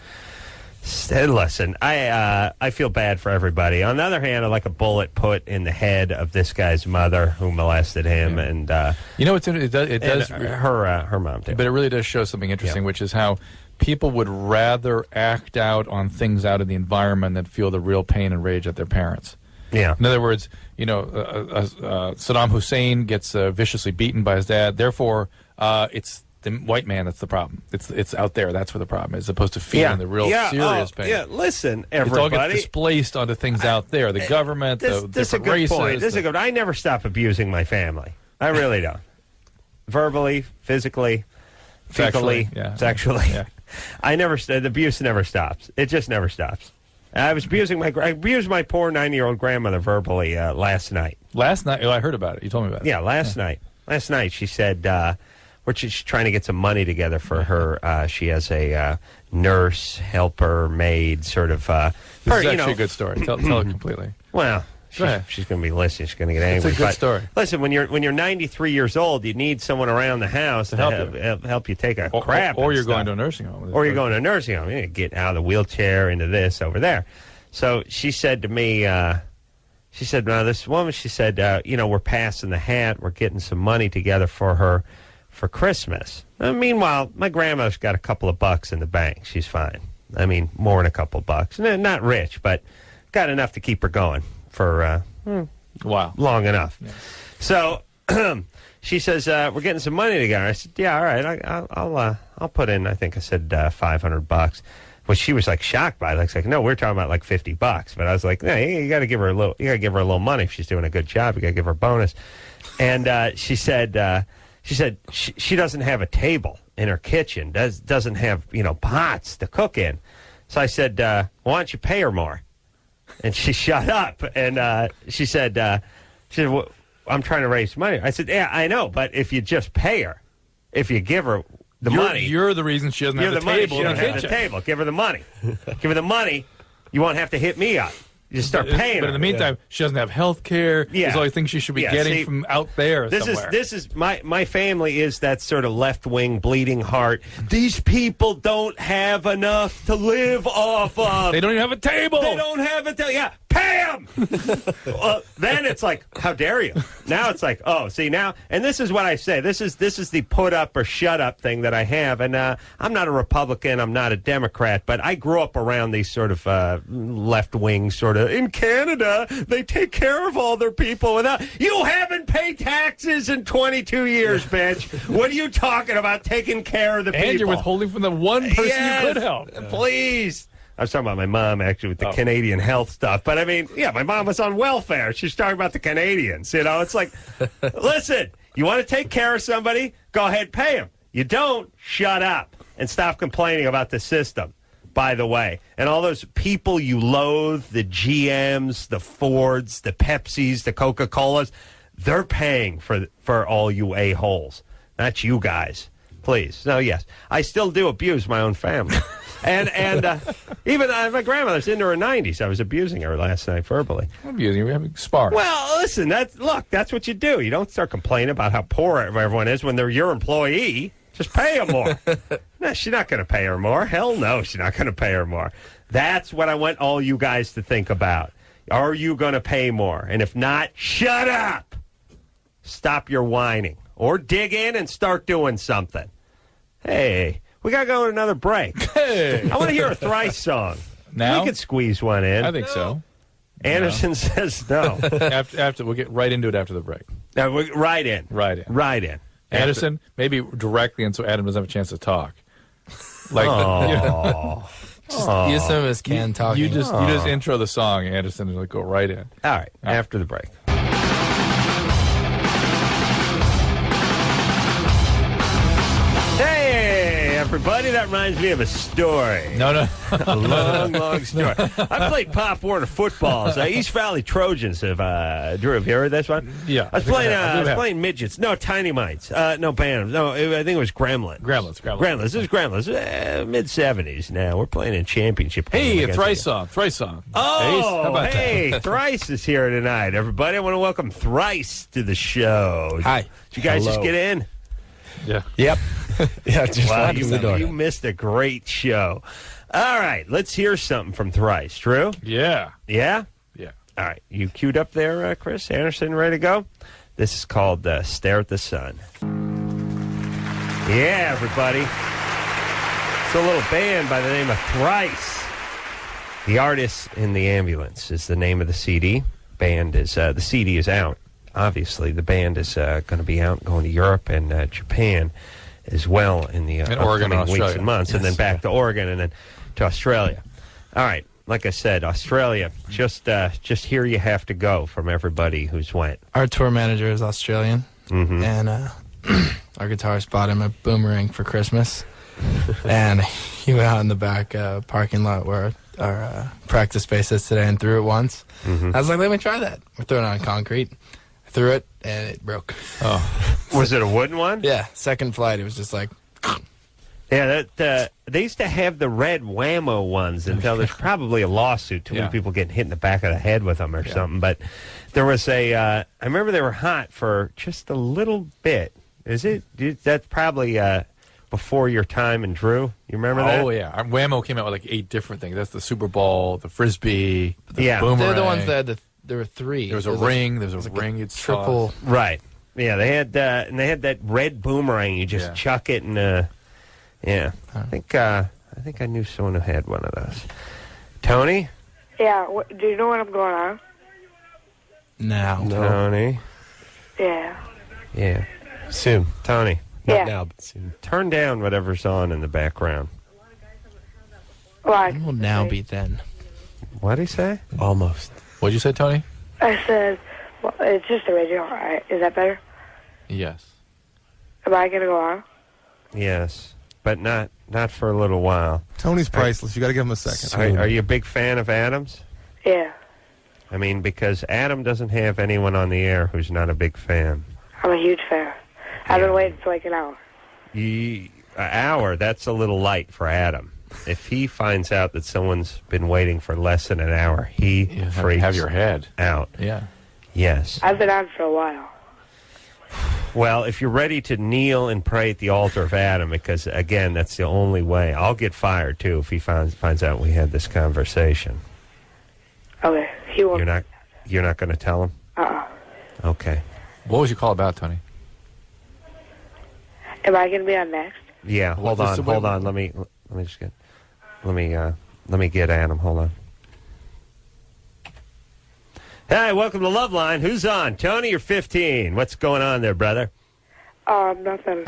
Speaker 3: Listen, I feel bad for everybody. On the other hand, I like a bullet put in the head of this guy's mother who molested him, and
Speaker 4: You know, it does
Speaker 3: her mom too.
Speaker 4: But it really does show something interesting, which is how people would rather act out on things out in the environment than feel the real pain and rage at their parents.
Speaker 3: Yeah.
Speaker 4: In other words, Saddam Hussein gets viciously beaten by his dad. Therefore, it's the white man that's the problem. It's out there. That's where the problem is, as opposed to feeling the real serious pain.
Speaker 3: Yeah, listen,
Speaker 4: It all
Speaker 3: everybody.
Speaker 4: gets displaced onto things out there. The government,
Speaker 3: This
Speaker 4: the
Speaker 3: is a
Speaker 4: different
Speaker 3: good
Speaker 4: races.
Speaker 3: point. This is a good. I never stop abusing my family. I really don't. Verbally, physically, fecally, sexually.
Speaker 4: Yeah.
Speaker 3: The abuse never stops. It just never stops. I abused my poor 9-year-old grandmother verbally last night.
Speaker 4: Last night? Oh, I heard about it. You told me about it.
Speaker 3: Yeah, last night. Last night she said, she's trying to get some money together for her. She has a nurse, helper, maid, sort of.
Speaker 4: This is actually a good story. Tell it completely.
Speaker 3: Well, she's going to be listening. She's going to get angry.
Speaker 4: It's a good story.
Speaker 3: Listen, when you're 93 years old, you need someone around the house to help you take a crap.
Speaker 4: Or you're
Speaker 3: stuff.
Speaker 4: going to a nursing home.
Speaker 3: Or you're going to a nursing home. You get out of the wheelchair into this over there. So she said to me, this woman, she said, we're passing the hat. We're getting some money together for her for Christmas. Meanwhile, my grandma's got a couple of bucks in the bank. She's fine. I mean, more than a couple of bucks. Not rich, but got enough to keep her going for long enough. Yeah. So she says, we're getting some money together. I said, yeah, all right. I'll put in, I think I said $500. Well, she was like shocked by it. Like, no, we're talking about like $50. But I was like, no, you got to give her a little. You got to give her a little money if she's doing a good job. You got to give her a bonus. And she said she doesn't have a table in her kitchen. Doesn't have pots to cook in. So I said, why don't you pay her more? And she shut up. And she said, well, I'm trying to raise money. I said, yeah, I know, but if you just pay her, if you give her the money.
Speaker 4: You're the reason she doesn't have the table.
Speaker 3: She doesn't have the table. Give her the money. Give her the money. You won't have to hit me up. You just start paying her.
Speaker 4: But in the meantime, she doesn't have health care.
Speaker 3: Yeah.
Speaker 4: There's all these things she should be getting from out there somewhere.
Speaker 3: This is my family is that sort of left-wing bleeding heart. These people don't have enough to live off of.
Speaker 4: They don't even have a table.
Speaker 3: They don't have a table. Yeah. Pay him! Well, then it's like, how dare you? Now it's like, oh, see now, and this is what I say. This is the put up or shut up thing that I have. And I'm not a Republican. I'm not a Democrat. But I grew up around these sort of left wing sort of. In Canada, they take care of all their people without. You haven't paid taxes in 22 years, bitch. What are you talking about? Taking care of the people.
Speaker 4: And you're withholding from the one person
Speaker 3: Yes,
Speaker 4: you could help.
Speaker 3: Please. I was talking about my mom, actually, with the Canadian health stuff. But, I mean, yeah, my mom was on welfare. She's talking about the Canadians. You know, it's like, listen, you want to take care of somebody? Go ahead, pay them. You don't, shut up and stop complaining about the system, by the way. And all those people you loathe, the GMs, the Fords, the Pepsis, the Coca-Colas, they're paying for all you a-holes. Not you guys. Please. So, yes, I still do abuse my own family. And even my grandmother's into her 90s. I was abusing her last night verbally.
Speaker 4: Abusing her, we're having spar.
Speaker 3: Well, listen, that's what you do. You don't start complaining about how poor everyone is when they're your employee. Just pay them more. No, she's not going to pay her more. Hell no, she's not going to pay her more. That's what I want all you guys to think about. Are you going to pay more? And if not, shut up. Stop your whining. Or dig in and start doing something. Hey, we got to go to another break.
Speaker 4: Hey.
Speaker 3: I want to hear a Thrice song.
Speaker 4: Now?
Speaker 3: We could squeeze one in.
Speaker 4: I think so.
Speaker 3: Anderson says no.
Speaker 4: after we'll get right into it after the break.
Speaker 3: Right in.
Speaker 4: Right in. Anderson, maybe directly, and so Adam doesn't have a chance to talk. Like,
Speaker 7: Just use some of his canned talking.
Speaker 4: You just intro the song, Anderson, and like go right in.
Speaker 3: All right, after the break. Hey, everybody, that reminds me of a story.
Speaker 4: No.
Speaker 3: A long story. I played Pop Warner footballs. East Valley Trojans. Drew, have you heard this one?
Speaker 4: Yeah.
Speaker 3: I was playing midgets. No, Tiny Mites. No, Bantams. No, I think it was Gremlins. Gremlins. This is Gremlins. Mid-70s now. We're playing in championship.
Speaker 4: Hey, a Thrice song.
Speaker 3: Oh,
Speaker 4: how
Speaker 3: hey, Thrice is here tonight, everybody. I want to welcome Thrice to the show.
Speaker 7: Hi.
Speaker 3: Did you guys just get in?
Speaker 4: Yeah.
Speaker 7: Yep. Yeah, just
Speaker 3: wow,
Speaker 7: walked in the door.
Speaker 3: You missed a great show. All right, let's hear something from Thrice. Drew?
Speaker 4: Yeah.
Speaker 3: Yeah?
Speaker 4: Yeah.
Speaker 3: All right, you queued up there, Chris Anderson, ready to go? This is called Stare at the Sun. Yeah, everybody. It's a little band by the name of Thrice. The Artist in the Ambulance is the name of the CD. The CD is out. Obviously, the band is going to be out going to Europe and Japan as well in the
Speaker 4: Oregon,
Speaker 3: upcoming weeks
Speaker 4: Australia.
Speaker 3: and months, and then back to Oregon and then to Australia. All right, like I said, Australia, just here you have to go from everybody who's went.
Speaker 7: Our tour manager is Australian, and our guitarist bought him a boomerang for Christmas, and he went out in the back parking lot where our practice space is today and threw it once. I was like, let me try that. We're throwing it on concrete. I threw it, and it broke.
Speaker 3: Oh. Was it a wooden one?
Speaker 7: Yeah, second flight, it was just like...
Speaker 3: Yeah, they used to have the red whammo ones until there's probably a lawsuit. Too many people getting hit in the back of the head with them or something. But there was I remember they were hot for just a little bit. That's probably before your time in Drew. You remember that?
Speaker 4: Oh, yeah. Whammo came out with like 8 different things. That's the Super Bowl, the Frisbee, the boomerang.
Speaker 7: They're the ones that had there were 3.
Speaker 4: There was a ring. There was a ring. It's
Speaker 7: triple.
Speaker 3: Right. Yeah, they had that red boomerang. You just chuck it and yeah. I think I knew someone who had one of those. Tony?
Speaker 9: Yeah, do you know what I'm going on?
Speaker 7: No.
Speaker 3: Tony?
Speaker 9: Yeah.
Speaker 3: Yeah.
Speaker 8: Soon.
Speaker 3: Tony?
Speaker 9: Yeah.
Speaker 8: Not now, but soon.
Speaker 3: Turn down whatever's on in the background.
Speaker 9: What?
Speaker 7: It will now be then.
Speaker 3: What'd he say?
Speaker 8: Almost.
Speaker 4: What'd you say, Tony?
Speaker 9: I said, well, it's just the radio, all right? Is that better?
Speaker 4: Yes.
Speaker 9: Am I going to go on?
Speaker 3: Yes, but not for a little while.
Speaker 5: Tony's priceless. You got to give him a second.
Speaker 3: Are you a big fan of Adam's?
Speaker 9: Yeah.
Speaker 3: I mean, because Adam doesn't have anyone on the air who's not a big fan.
Speaker 9: I'm a huge fan. I've been waiting for like an hour.
Speaker 3: An hour, that's a little light for Adam. If he finds out that someone's been waiting for less than an hour, he freaks
Speaker 4: have your head
Speaker 3: out.
Speaker 4: Yeah.
Speaker 3: Yes.
Speaker 9: I've been on for a while.
Speaker 3: Well, if you're ready to kneel and pray at the altar of Adam, because, again, that's the only way. I'll get fired, too, if he finds out we had this conversation.
Speaker 9: Okay. He won't.
Speaker 3: You're not going to tell him? Okay.
Speaker 4: What was your call about, Tony?
Speaker 9: Am I going to be on next?
Speaker 3: Yeah, hold on. Let me get Adam. Hold on. Hi, welcome to Loveline. Who's on? Tony, you're 15. What's going on there, brother?
Speaker 9: Nothing.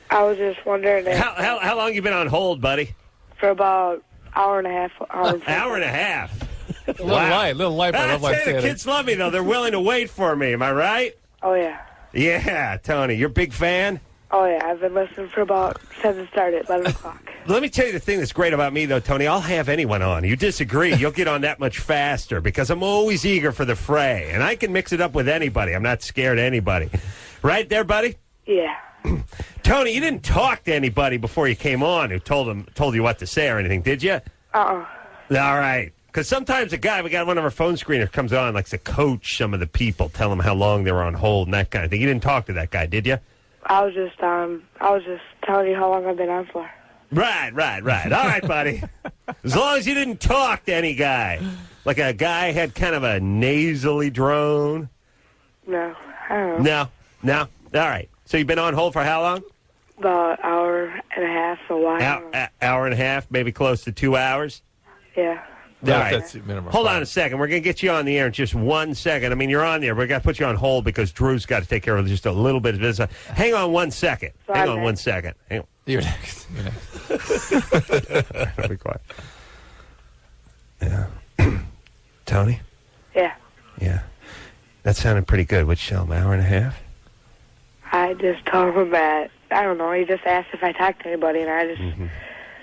Speaker 9: I was just wondering
Speaker 3: how long you been on hold, buddy?
Speaker 9: For about hour and a half.
Speaker 3: Hour and a half.
Speaker 4: Little light, but
Speaker 3: I tell you, the kids love me, though. They're willing to wait for me. Am I right?
Speaker 9: Oh, yeah.
Speaker 3: Yeah, Tony, you're a big fan?
Speaker 9: Oh, yeah. I've been listening for about since it started, 11 o'clock.
Speaker 3: Let me tell you the thing that's great about me, though, Tony. I'll have anyone on. You disagree, you'll get on that much faster because I'm always eager for the fray, and I can mix it up with anybody. I'm not scared of anybody. Right there, buddy?
Speaker 9: Yeah.
Speaker 3: Tony, you didn't talk to anybody before you came on who told you what to say or anything, did you?
Speaker 9: Uh-uh.
Speaker 3: All right. Because sometimes we got one of our phone screeners comes on, likes to coach some of the people, tell them how long they were on hold and that kind of thing. You didn't talk to that guy, did you?
Speaker 9: I was just telling you how long I've been on for.
Speaker 3: Right. All right, buddy. As long as you didn't talk to any guy. Like a guy had kind of a nasally drone.
Speaker 9: No, I don't know.
Speaker 3: No. All right. So you've been on hold for how long?
Speaker 9: About hour and a half, a while.
Speaker 3: Hour and a half, maybe close to 2 hours?
Speaker 9: Yeah.
Speaker 3: All right.
Speaker 4: That's the minimum.
Speaker 3: Hold on a second. We're going to get you on the air in just 1 second. I mean, you're on there. We're going to put you on hold because Drew's got to take care of just a little bit of business. Hang on 1 second. Hang on 1 second. Hang on.
Speaker 4: You're next.
Speaker 3: Be quiet. Yeah. Tony?
Speaker 9: Yeah.
Speaker 3: Yeah. That sounded pretty good. What'd you tell him, hour and a half?
Speaker 9: I just told him that, I don't know, he just asked if I talked to anybody, and I just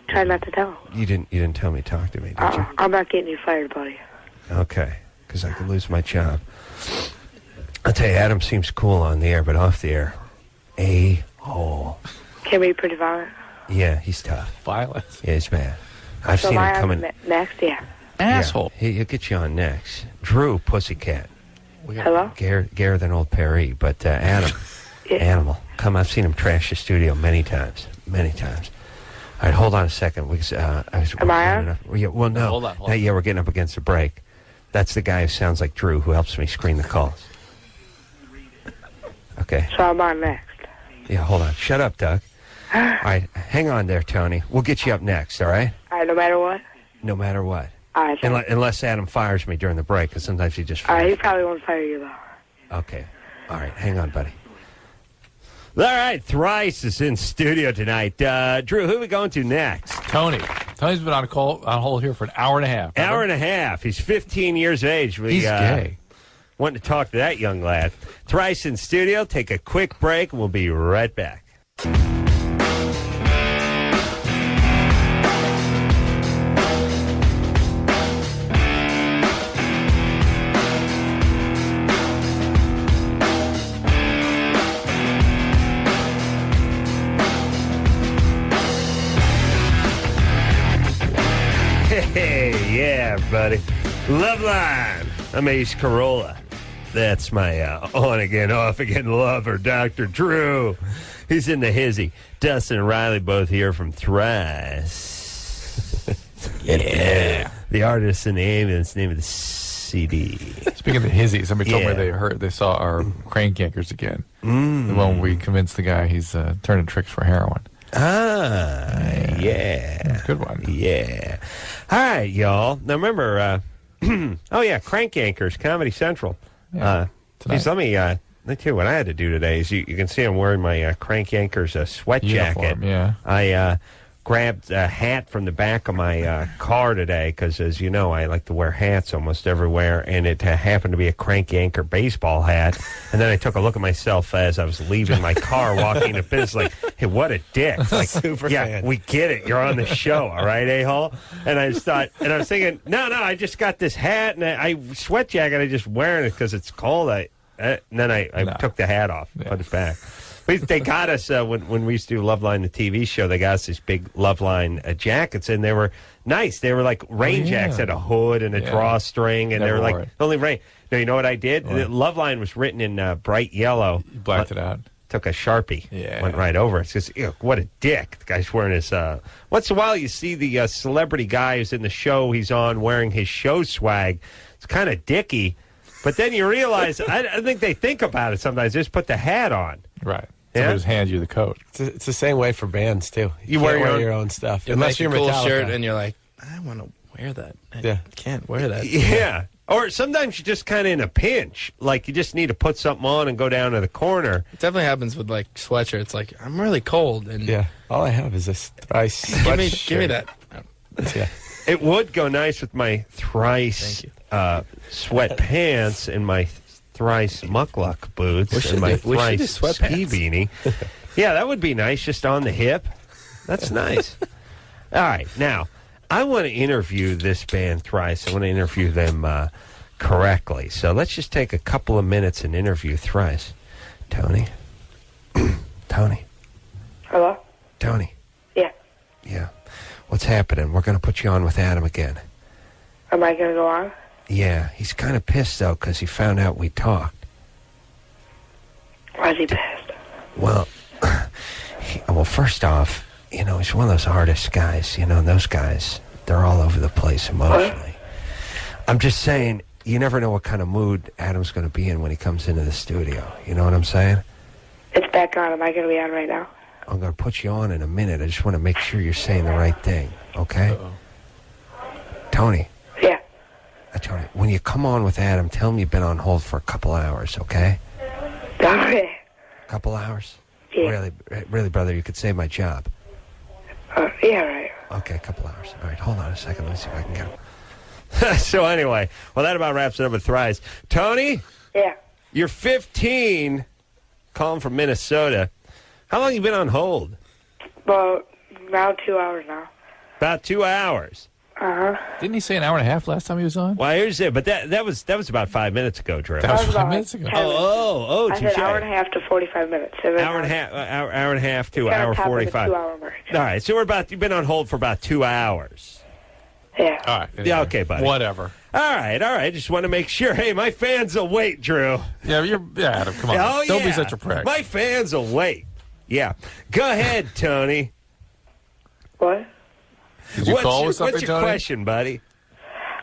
Speaker 9: tried not to tell him.
Speaker 3: You didn't tell me to talk to me, did you?
Speaker 9: I'm not getting you fired, buddy.
Speaker 3: Okay, because I could lose my job. I'll tell you, Adam seems cool on the air, but off the air, a-hole.
Speaker 9: Can be pretty violent.
Speaker 3: Yeah, he's tough.
Speaker 4: Violence.
Speaker 3: Yeah, he's bad. I've seen him coming.
Speaker 9: Next, yeah.
Speaker 4: Asshole.
Speaker 3: Yeah, he'll get you on next. Drew, pussycat.
Speaker 9: Hello?
Speaker 3: Garer than old Perry, but Adam, animal. Come, I've seen him trash the studio many times. All right, hold on a second.
Speaker 9: Am I on?
Speaker 3: Yeah, well, no.
Speaker 4: Hold on.
Speaker 3: Yeah, we're getting up against the break. That's the guy who sounds like Drew who helps me screen the calls. Okay.
Speaker 9: So I'm on next.
Speaker 3: Yeah, hold on. Shut up, Doug. All right, hang on there, Tony. We'll get you up next, all right?
Speaker 9: All right, no matter what?
Speaker 3: No matter what.
Speaker 9: All right.
Speaker 3: Unless Adam fires me during the break, because sometimes he just fires.
Speaker 9: All right, he probably won't fire you, though.
Speaker 3: Okay. All right, hang on, buddy. All right, Thrice is in studio tonight. Drew, who are we going to next?
Speaker 4: Tony. Tony's been on hold here for an hour and a half.
Speaker 3: Hour and a half. He's 15 years of age.
Speaker 4: He's gay.
Speaker 3: Wanting to talk to that young lad. Thrice in studio. Take a quick break, and we'll be right back. Hey, yeah, buddy. Loveline. I'm Ace Carolla. That's my on again, off again lover, Dr. Drew. He's in the hizzy. Dustin and Riley both here from Thrice. Yeah. The artist and the name of the CD.
Speaker 4: Speaking of the hizzy, somebody told me they saw our crank yankers again. The one we convinced the guy he's turning tricks for heroin.
Speaker 3: Yeah.
Speaker 4: Good one.
Speaker 3: Yeah. All right, y'all. Now remember, Crank Yankers, Comedy Central.
Speaker 4: Yeah,
Speaker 3: Geez, let me tell you what I had to do today is you can see I'm wearing my Crank Yankers sweat
Speaker 4: Uniform,
Speaker 3: jacket.
Speaker 4: Yeah.
Speaker 3: I grabbed a hat from the back of my car today because, as you know, I like to wear hats almost everywhere, and it happened to be a Crank Yanker baseball hat. And then I took a look at myself as I was leaving my car, walking to business, like, hey, what a dick. Like,
Speaker 8: Super
Speaker 3: yeah,
Speaker 8: fan.
Speaker 3: we get it. You're on the show, all right, a-hole? And I just thought, and I was thinking, no, I just got this hat, and I sweat jacket, I just wearing it because it's cold. And then I took the hat off, put it back. They got us, when we used to do Loveline, the TV show, they got us these big Loveline jackets, and they were nice. They were like rain jackets, had a hood and a drawstring, and they were like, only rain. No, you know what I did? The Loveline was written in bright yellow.
Speaker 4: You blacked it out.
Speaker 3: Took a Sharpie, went right over it. It's just, what a dick. The guy's wearing his, once in a while you see the celebrity guy who's in the show he's on wearing his show swag. It's It's kind of dicky. But then you realize, I think they think about it sometimes. Just put the hat on.
Speaker 4: Right.
Speaker 3: Yeah?
Speaker 4: Somebody just hands you the coat.
Speaker 8: It's the same way for bands, too.
Speaker 3: You
Speaker 8: can't
Speaker 3: wear
Speaker 8: your own stuff.
Speaker 7: You
Speaker 8: Unless
Speaker 7: make
Speaker 8: you're
Speaker 7: a cool
Speaker 8: Metallica.
Speaker 7: shirt and you're like, I want to wear that. I can't wear that.
Speaker 3: Yeah. Or sometimes you're just kind of in a pinch. Like you just need to put something on and go down to the corner.
Speaker 7: It definitely happens with like sweatshirts. Like I'm really cold, and
Speaker 8: Yeah. All I have is this Thrice
Speaker 7: give me that.
Speaker 8: Yeah.
Speaker 3: It would go nice with my Thrice sweatpants and my Thrice muckluck boots and my Thrice ski beanie. Yeah, that would be nice just on the hip. That's nice. All right, now, I want to interview this band Thrice. I want to interview them correctly. So let's just take a couple of minutes and interview Thrice. Tony? Tony?
Speaker 9: Hello?
Speaker 3: Tony?
Speaker 9: Yeah.
Speaker 3: Yeah. What's happening? We're going to put you on with Adam again.
Speaker 9: Am I going to go on?
Speaker 3: Yeah, he's kind of pissed, though, because he found out we talked.
Speaker 9: Why is he pissed?
Speaker 3: Well, well, first off, you know, he's one of those artist guys. You know, and those guys, they're all over the place emotionally. I'm just saying, you never know what kind of mood Adam's going to be in when he comes into the studio. You know what I'm saying?
Speaker 9: It's back on. Am I going to be on right now?
Speaker 3: I'm going to put you on in a minute. I just want to make sure you're saying the right thing, okay?
Speaker 4: Uh-oh.
Speaker 3: Tony.
Speaker 9: Yeah.
Speaker 3: Tony, when you come on with Adam, tell him you've been on hold for a couple hours, okay?
Speaker 9: Okay.
Speaker 3: Couple hours?
Speaker 9: Yeah.
Speaker 3: Really, brother, you could save my job.
Speaker 9: Yeah, right.
Speaker 3: Okay, a couple hours. All right, hold on a second. Let me see if I can get him. So anyway, well, that about wraps it up with Thrice. Tony?
Speaker 9: Yeah.
Speaker 3: You're 15, calling from Minnesota. How long you been on hold?
Speaker 9: Well, now 2 hours now.
Speaker 3: About 2 hours.
Speaker 9: Uh-huh.
Speaker 4: Didn't he say an hour and a half last time he was on?
Speaker 3: Well, here's it. But that was about 5 minutes ago, Drew.
Speaker 4: That was
Speaker 9: That was
Speaker 4: 5
Speaker 9: about
Speaker 4: minutes ago.
Speaker 9: 10 minutes.
Speaker 3: Oh,
Speaker 9: I
Speaker 3: touche.
Speaker 9: said hour and a half to 45 minutes.
Speaker 3: Hour and a half to hour 45.
Speaker 9: 2 hour mark.
Speaker 3: All right, so you've been on hold for about 2 hours.
Speaker 9: Yeah.
Speaker 4: All right.
Speaker 3: Yeah, okay, buddy.
Speaker 4: Whatever.
Speaker 3: All right. Just want to make sure. Hey, my fans will wait, Drew.
Speaker 4: Yeah, Adam, come on.
Speaker 3: Oh,
Speaker 4: Don't
Speaker 3: yeah.
Speaker 4: be such a prick.
Speaker 3: My fans will wait. Yeah. Go ahead, Tony.
Speaker 9: What?
Speaker 4: Did you call with something,
Speaker 3: what's your
Speaker 4: Tony?
Speaker 3: question, buddy?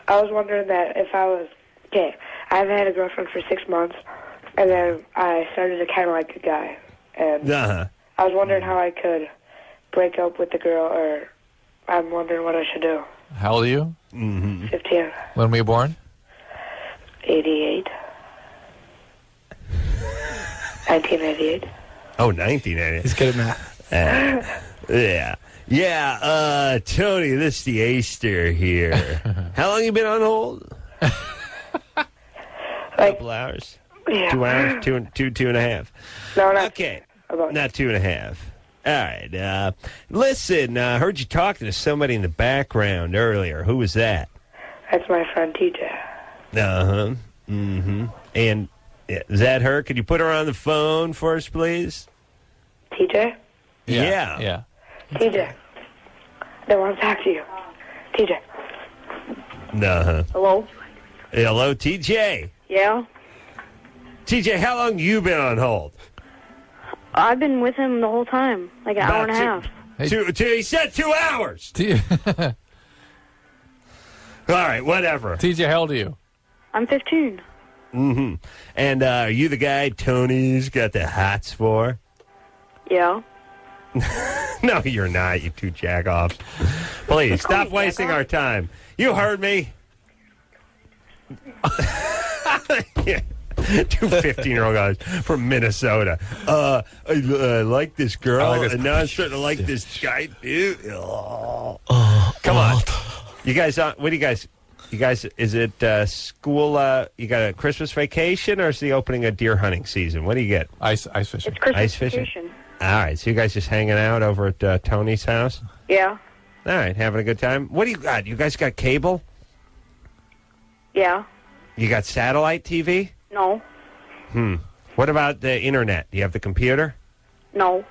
Speaker 9: I was wondering that if I was... Okay, I've had a girlfriend for 6 months, and then I started to kind of like the guy. And
Speaker 3: Uh-huh.
Speaker 9: I was wondering how I could break up with the girl, or I'm wondering what I should do.
Speaker 4: How old are you?
Speaker 9: 15.
Speaker 4: When were you born?
Speaker 9: 88. 1988.
Speaker 3: Oh, 1980.
Speaker 7: He's good at math.
Speaker 3: Yeah. Tony, this is the A-Star here. How long you been on hold? Couple hours?
Speaker 9: Yeah.
Speaker 3: 2 hours? Two and a half.
Speaker 9: No, not
Speaker 3: Okay.
Speaker 9: about
Speaker 3: Not 2.5. All right. Listen, I heard you talking to somebody in the background earlier. Who was that?
Speaker 9: That's my friend TJ.
Speaker 3: Uh-huh. Mm-hmm. And is that her? Could you put her on the phone for us, please?
Speaker 9: TJ?
Speaker 3: Yeah.
Speaker 9: TJ. They want to talk to you. TJ.
Speaker 3: Uh-huh.
Speaker 9: Hello?
Speaker 3: Hello, TJ.
Speaker 11: Yeah?
Speaker 3: TJ, how long you been on hold?
Speaker 11: I've been with him the whole time, like an hour and a half.
Speaker 3: He said 2 hours. All right, whatever.
Speaker 4: TJ, how old are you?
Speaker 11: I'm 15.
Speaker 3: Mm-hmm. And are you the guy Tony's got the hots for?
Speaker 11: Yeah.
Speaker 3: No, you're not, you two jack-offs. Please, stop wasting our time. You heard me. Yeah. Two 15-year-old guys from Minnesota. I like this girl, and now I'm starting to like this guy, dude. Oh. Come on. You guys, what do you guys, is it school, you got a Christmas vacation, or is the opening of deer hunting season? What do you get?
Speaker 4: Ice fishing.
Speaker 11: It's Christmas
Speaker 3: Ice fishing?
Speaker 11: vacation.
Speaker 3: All right, so you guys just hanging out over at Tony's house?
Speaker 11: Yeah.
Speaker 3: All right, having a good time. What do you got? You guys got cable?
Speaker 11: Yeah.
Speaker 3: You got satellite TV?
Speaker 11: No.
Speaker 3: What about the internet? Do you have the computer?
Speaker 11: No.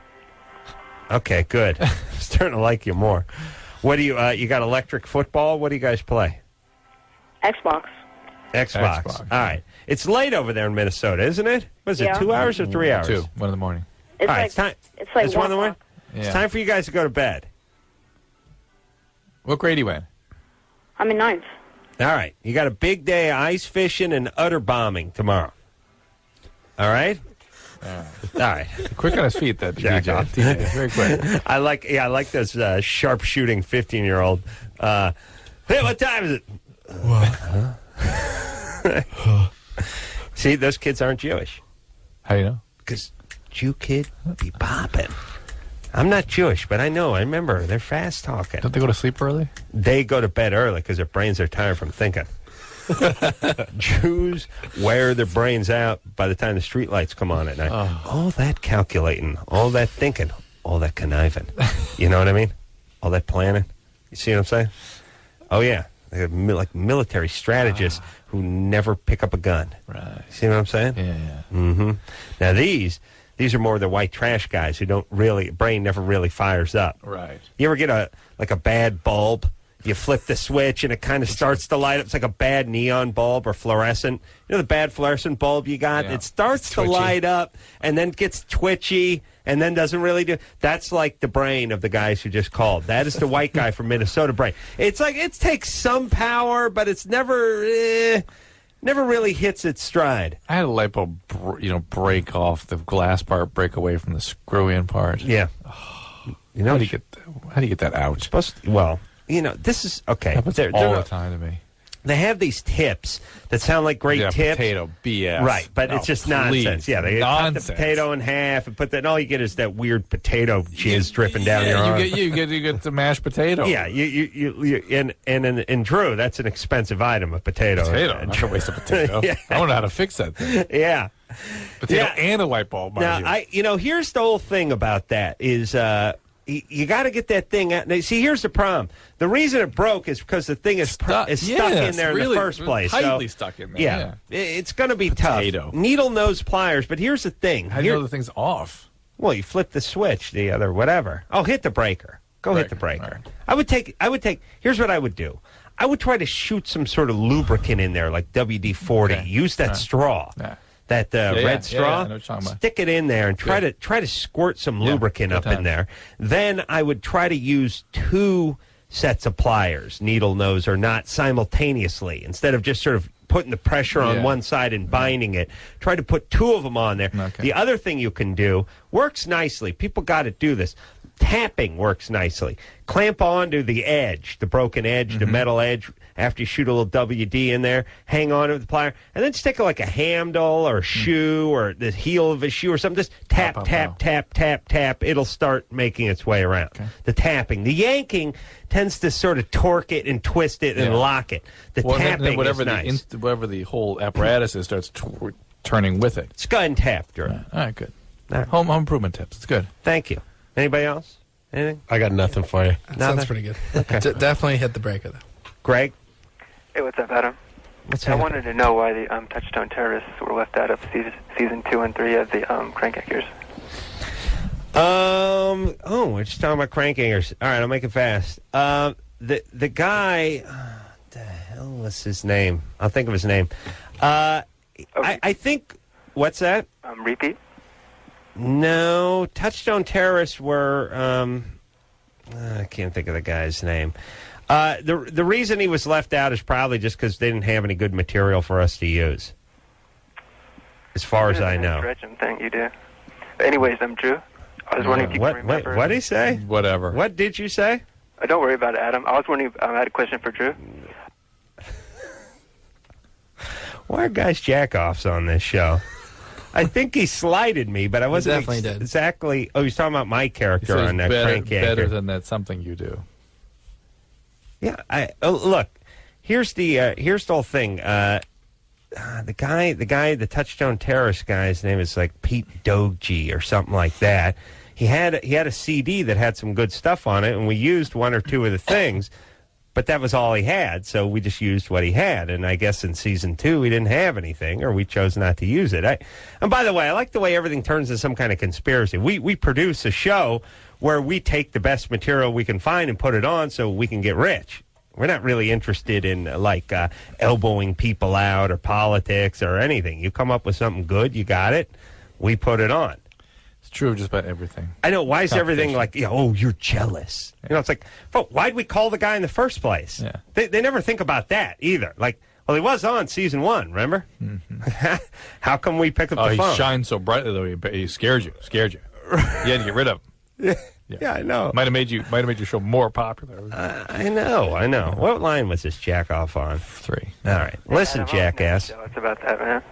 Speaker 3: Okay, good. Starting to like you more. What do you got electric football? What do you guys play?
Speaker 11: Xbox.
Speaker 3: Xbox. All right. It's late over there in Minnesota, isn't it? Was it 2 hours or 3 hours?
Speaker 4: 2, 1 in the morning.
Speaker 11: It's
Speaker 3: All right,
Speaker 11: like,
Speaker 3: it's time.
Speaker 11: It's like
Speaker 3: It's 1 in the morning?
Speaker 4: Yeah.
Speaker 3: It's time for you guys to go to bed.
Speaker 4: What grade are you in?
Speaker 11: I'm in 9th.
Speaker 3: All right. You got a big day of ice fishing and utter bombing tomorrow. All right? All right.
Speaker 4: Quick on his feet, that
Speaker 3: Jack
Speaker 4: DJ.
Speaker 3: off.
Speaker 4: DJ. Very quick.
Speaker 3: I like this sharpshooting 15-year-old. Hey, what time is it? See, those kids aren't Jewish.
Speaker 4: How do you know?
Speaker 3: Because Jew kid be popping. I'm not Jewish, but I know. I remember. They're fast talking.
Speaker 4: Don't they go to sleep early?
Speaker 3: They go to bed early because their brains are tired from thinking. Jews wear their brains out by the time the streetlights come on at night. All that calculating, all that thinking, all that conniving. You know what I mean? All that planning. You see what I'm saying? Oh, yeah. They're like military strategists who never pick up a gun.
Speaker 4: Right.
Speaker 3: See what I'm saying?
Speaker 4: Yeah.
Speaker 3: Mm-hmm. Now, these are more the white trash guys who don't really, brain never really fires up.
Speaker 4: Right.
Speaker 3: You ever get a bad bulb? You flip the switch and it kind of starts to light up. It's like a bad neon bulb or fluorescent. You know the bad fluorescent bulb you got?
Speaker 4: Yeah.
Speaker 3: It starts to light up and then gets twitchy and then doesn't really do. That's like the brain of the guys who just called. That is the white guy from Minnesota brain. It's like it takes some power, but it's never really hits its stride.
Speaker 4: I had a light bulb, break off the glass part, break away from the screw-in part.
Speaker 3: Yeah. You know,
Speaker 4: how do you get that out?
Speaker 3: This is okay.
Speaker 4: Happens all the time to me.
Speaker 3: They have these tips that sound like great tips.
Speaker 4: Potato BS.
Speaker 3: Right, but it's just nonsense. Yeah, they cut the potato in half and put that. And all you get is that weird potato jizz dripping down your arm.
Speaker 4: You get the mashed potato.
Speaker 3: Yeah, you and in Drew, that's an expensive item, a potato.
Speaker 4: Not a waste of potato.
Speaker 3: Yeah.
Speaker 4: I don't know how to fix that thing.
Speaker 3: Yeah.
Speaker 4: Potato and a light bulb.
Speaker 3: Now, here's the whole thing about that is. You got to get that thing out. Now, see, here's the problem. The reason it broke is because the thing is stuck in there in the first place.
Speaker 4: Tightly stuck in there.
Speaker 3: Yeah. It's going to be tough. Needle nose pliers, but here's the thing.
Speaker 4: How do you know the thing's off?
Speaker 3: Well, you flip the switch, the other whatever. Oh, hit the breaker. Hit the breaker. Right. I would take. Here's what I would do. I would try to shoot some sort of lubricant in there, like WD-40.
Speaker 4: Okay.
Speaker 3: Use that straw.
Speaker 4: Yeah.
Speaker 3: That red straw,
Speaker 4: I know what you're talking about.
Speaker 3: Stick it in there and try to squirt some lubricant up in there. Then I would try to use 2 sets of pliers, needle nose or not, simultaneously. Instead of just sort of putting the pressure on one side and binding it, try to put 2 of them on there.
Speaker 4: Okay.
Speaker 3: The other thing you can do works nicely. People got to do this. Tapping works nicely. Clamp onto the edge, the broken edge, the metal edge. After you shoot a little WD in there, hang on to the plier, and then stick like a handle or a shoe or the heel of a shoe or something. Just tap, tap, tap, tap, tap. It'll start making its way around. Okay. The tapping. The yanking tends to sort of torque it and twist it and lock it. The tapping is nice.
Speaker 4: Whatever the whole apparatus is starts turning with it.
Speaker 3: Let's go ahead and tap, Drew.
Speaker 4: All right, good. All right. Home improvement tips. It's good.
Speaker 3: Thank you. Anybody else? Anything?
Speaker 8: I got nothing for you.
Speaker 7: That sounds pretty good. Okay. Definitely hit the breaker, though.
Speaker 3: Greg?
Speaker 12: Hey, what's up, Adam?
Speaker 3: I
Speaker 12: wanted to know why the Touchstone Terrorists were left out of season 2 and 3 of the Crank Yankers.
Speaker 3: We're just talking about Crank Yankers. All right, I'll make it fast. The guy, what the hell was his name? I'll think of his name. I think, what's that?
Speaker 12: Repeat?
Speaker 3: No, Touchstone Terrorists were, I can't think of the guy's name. The reason he was left out is probably just because they didn't have any good material for us to use, as far as I know.
Speaker 12: Stretching thing you do. Anyways, I'm Drew. I was wondering if you can remember.
Speaker 3: What did he say?
Speaker 4: Whatever.
Speaker 3: What did you say?
Speaker 12: Don't worry about it, Adam. I was wondering if I had a question for Drew.
Speaker 3: Why are guys jack-offs on this show? I think he slighted me, but I wasn't exactly... Oh, he's talking about my character on that Crank Yanker.
Speaker 4: Better than that something you do.
Speaker 3: Yeah, look, here's the whole thing. The Touchstone Terrorist guy's name is like Pete Doge or something like that. He had a CD that had some good stuff on it, and we used 1 or 2 of the things, but that was all he had, so we just used what he had. And I guess in season 2 we didn't have anything, or we chose not to use it. And by the way, I like the way everything turns into some kind of conspiracy. We produce a show where we take the best material we can find and put it on so we can get rich. We're not really interested in, elbowing people out or politics or anything. You come up with something good, you got it, we put it on.
Speaker 4: It's true of just about everything.
Speaker 3: I know. Why is everything like, oh, you're jealous? You know, it's like, why'd we call the guy in the first place?
Speaker 4: Yeah.
Speaker 3: They never think about that either. Like, well, he was on season 1, remember? Mm-hmm. How come we pick up the phone?
Speaker 4: He shines so brightly, though, he scared you. You had to get rid of him.
Speaker 3: Yeah, I know.
Speaker 4: Might have made your show more popular.
Speaker 3: I know. What line was this jack off on?
Speaker 4: 3.
Speaker 3: All right. Listen, jackass.
Speaker 12: It's about that, man.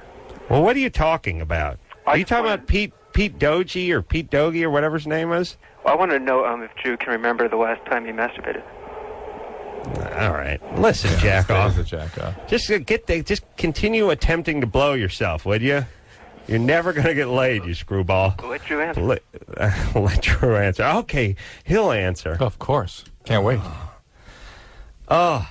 Speaker 3: Well, what are you talking about? Are you talking about Pete Doge or Pete Dogie or whatever his name was?
Speaker 12: Well, I want to know if Drew can remember the last time he masturbated.
Speaker 3: All right. Listen, jack off.
Speaker 4: Jack off.
Speaker 3: Just continue attempting to blow yourself, would you? You're never going to get laid, you screwball.
Speaker 12: Let Drew answer.
Speaker 3: Let Drew answer. Okay, he'll answer.
Speaker 4: Of course. Can't wait.
Speaker 3: Oh,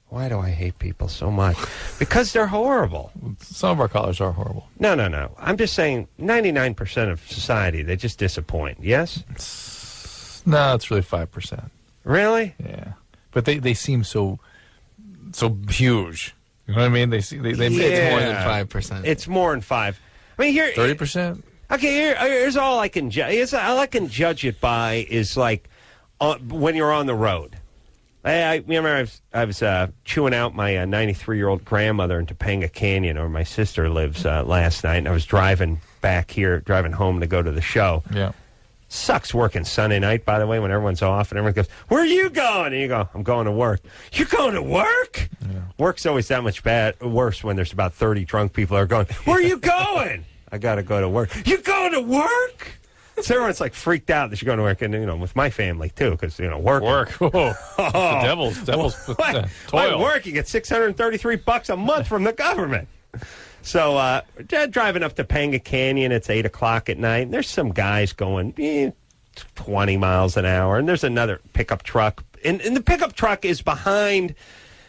Speaker 3: why do I hate people so much? Because they're horrible.
Speaker 4: Some of our callers are horrible.
Speaker 3: No. I'm just saying 99% of society, they just disappoint. Yes?
Speaker 4: No, it's really 5%.
Speaker 3: Really?
Speaker 4: Yeah. But they seem so huge. You know what I mean? It's more
Speaker 7: than 5%.
Speaker 3: It's more than 5. I mean, here
Speaker 4: 30%.
Speaker 3: Okay, here's all I can judge. All I can judge it by is like when you're on the road. I remember I was chewing out my 93-year-old grandmother in Topanga Canyon, where my sister lives, last night, and I was driving home to go to the show.
Speaker 4: Yeah.
Speaker 3: Sucks working Sunday night, by the way, when everyone's off and everyone goes, "Where are you going?" And you go, "I'm going to work." You're going to work? Yeah. Work's always that much worse when there's about 30 drunk people that are going, "Where are you going?" I got to go to work. You going to work? So everyone's like freaked out that you're going to work, and with my family too, because work.
Speaker 4: Oh, the devil's toil.
Speaker 3: Work, you get $633 a month from the government. So driving up to Topanga Canyon, it's 8 o'clock at night, and there's some guys going 20 miles an hour, and there's another pickup truck, and the pickup truck is behind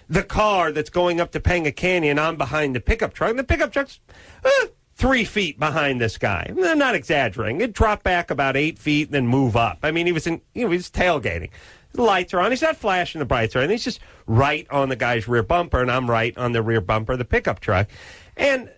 Speaker 3: the car that's going up to Topanga Canyon. I'm behind the pickup truck, and the pickup truck's 3 feet behind this guy. I'm not exaggerating. It'd drop back about 8 feet and then move up. I mean, he was tailgating. The lights are on. He's not flashing the brights or anything. He's just right on the guy's rear bumper, and I'm right on the rear bumper of the pickup truck. And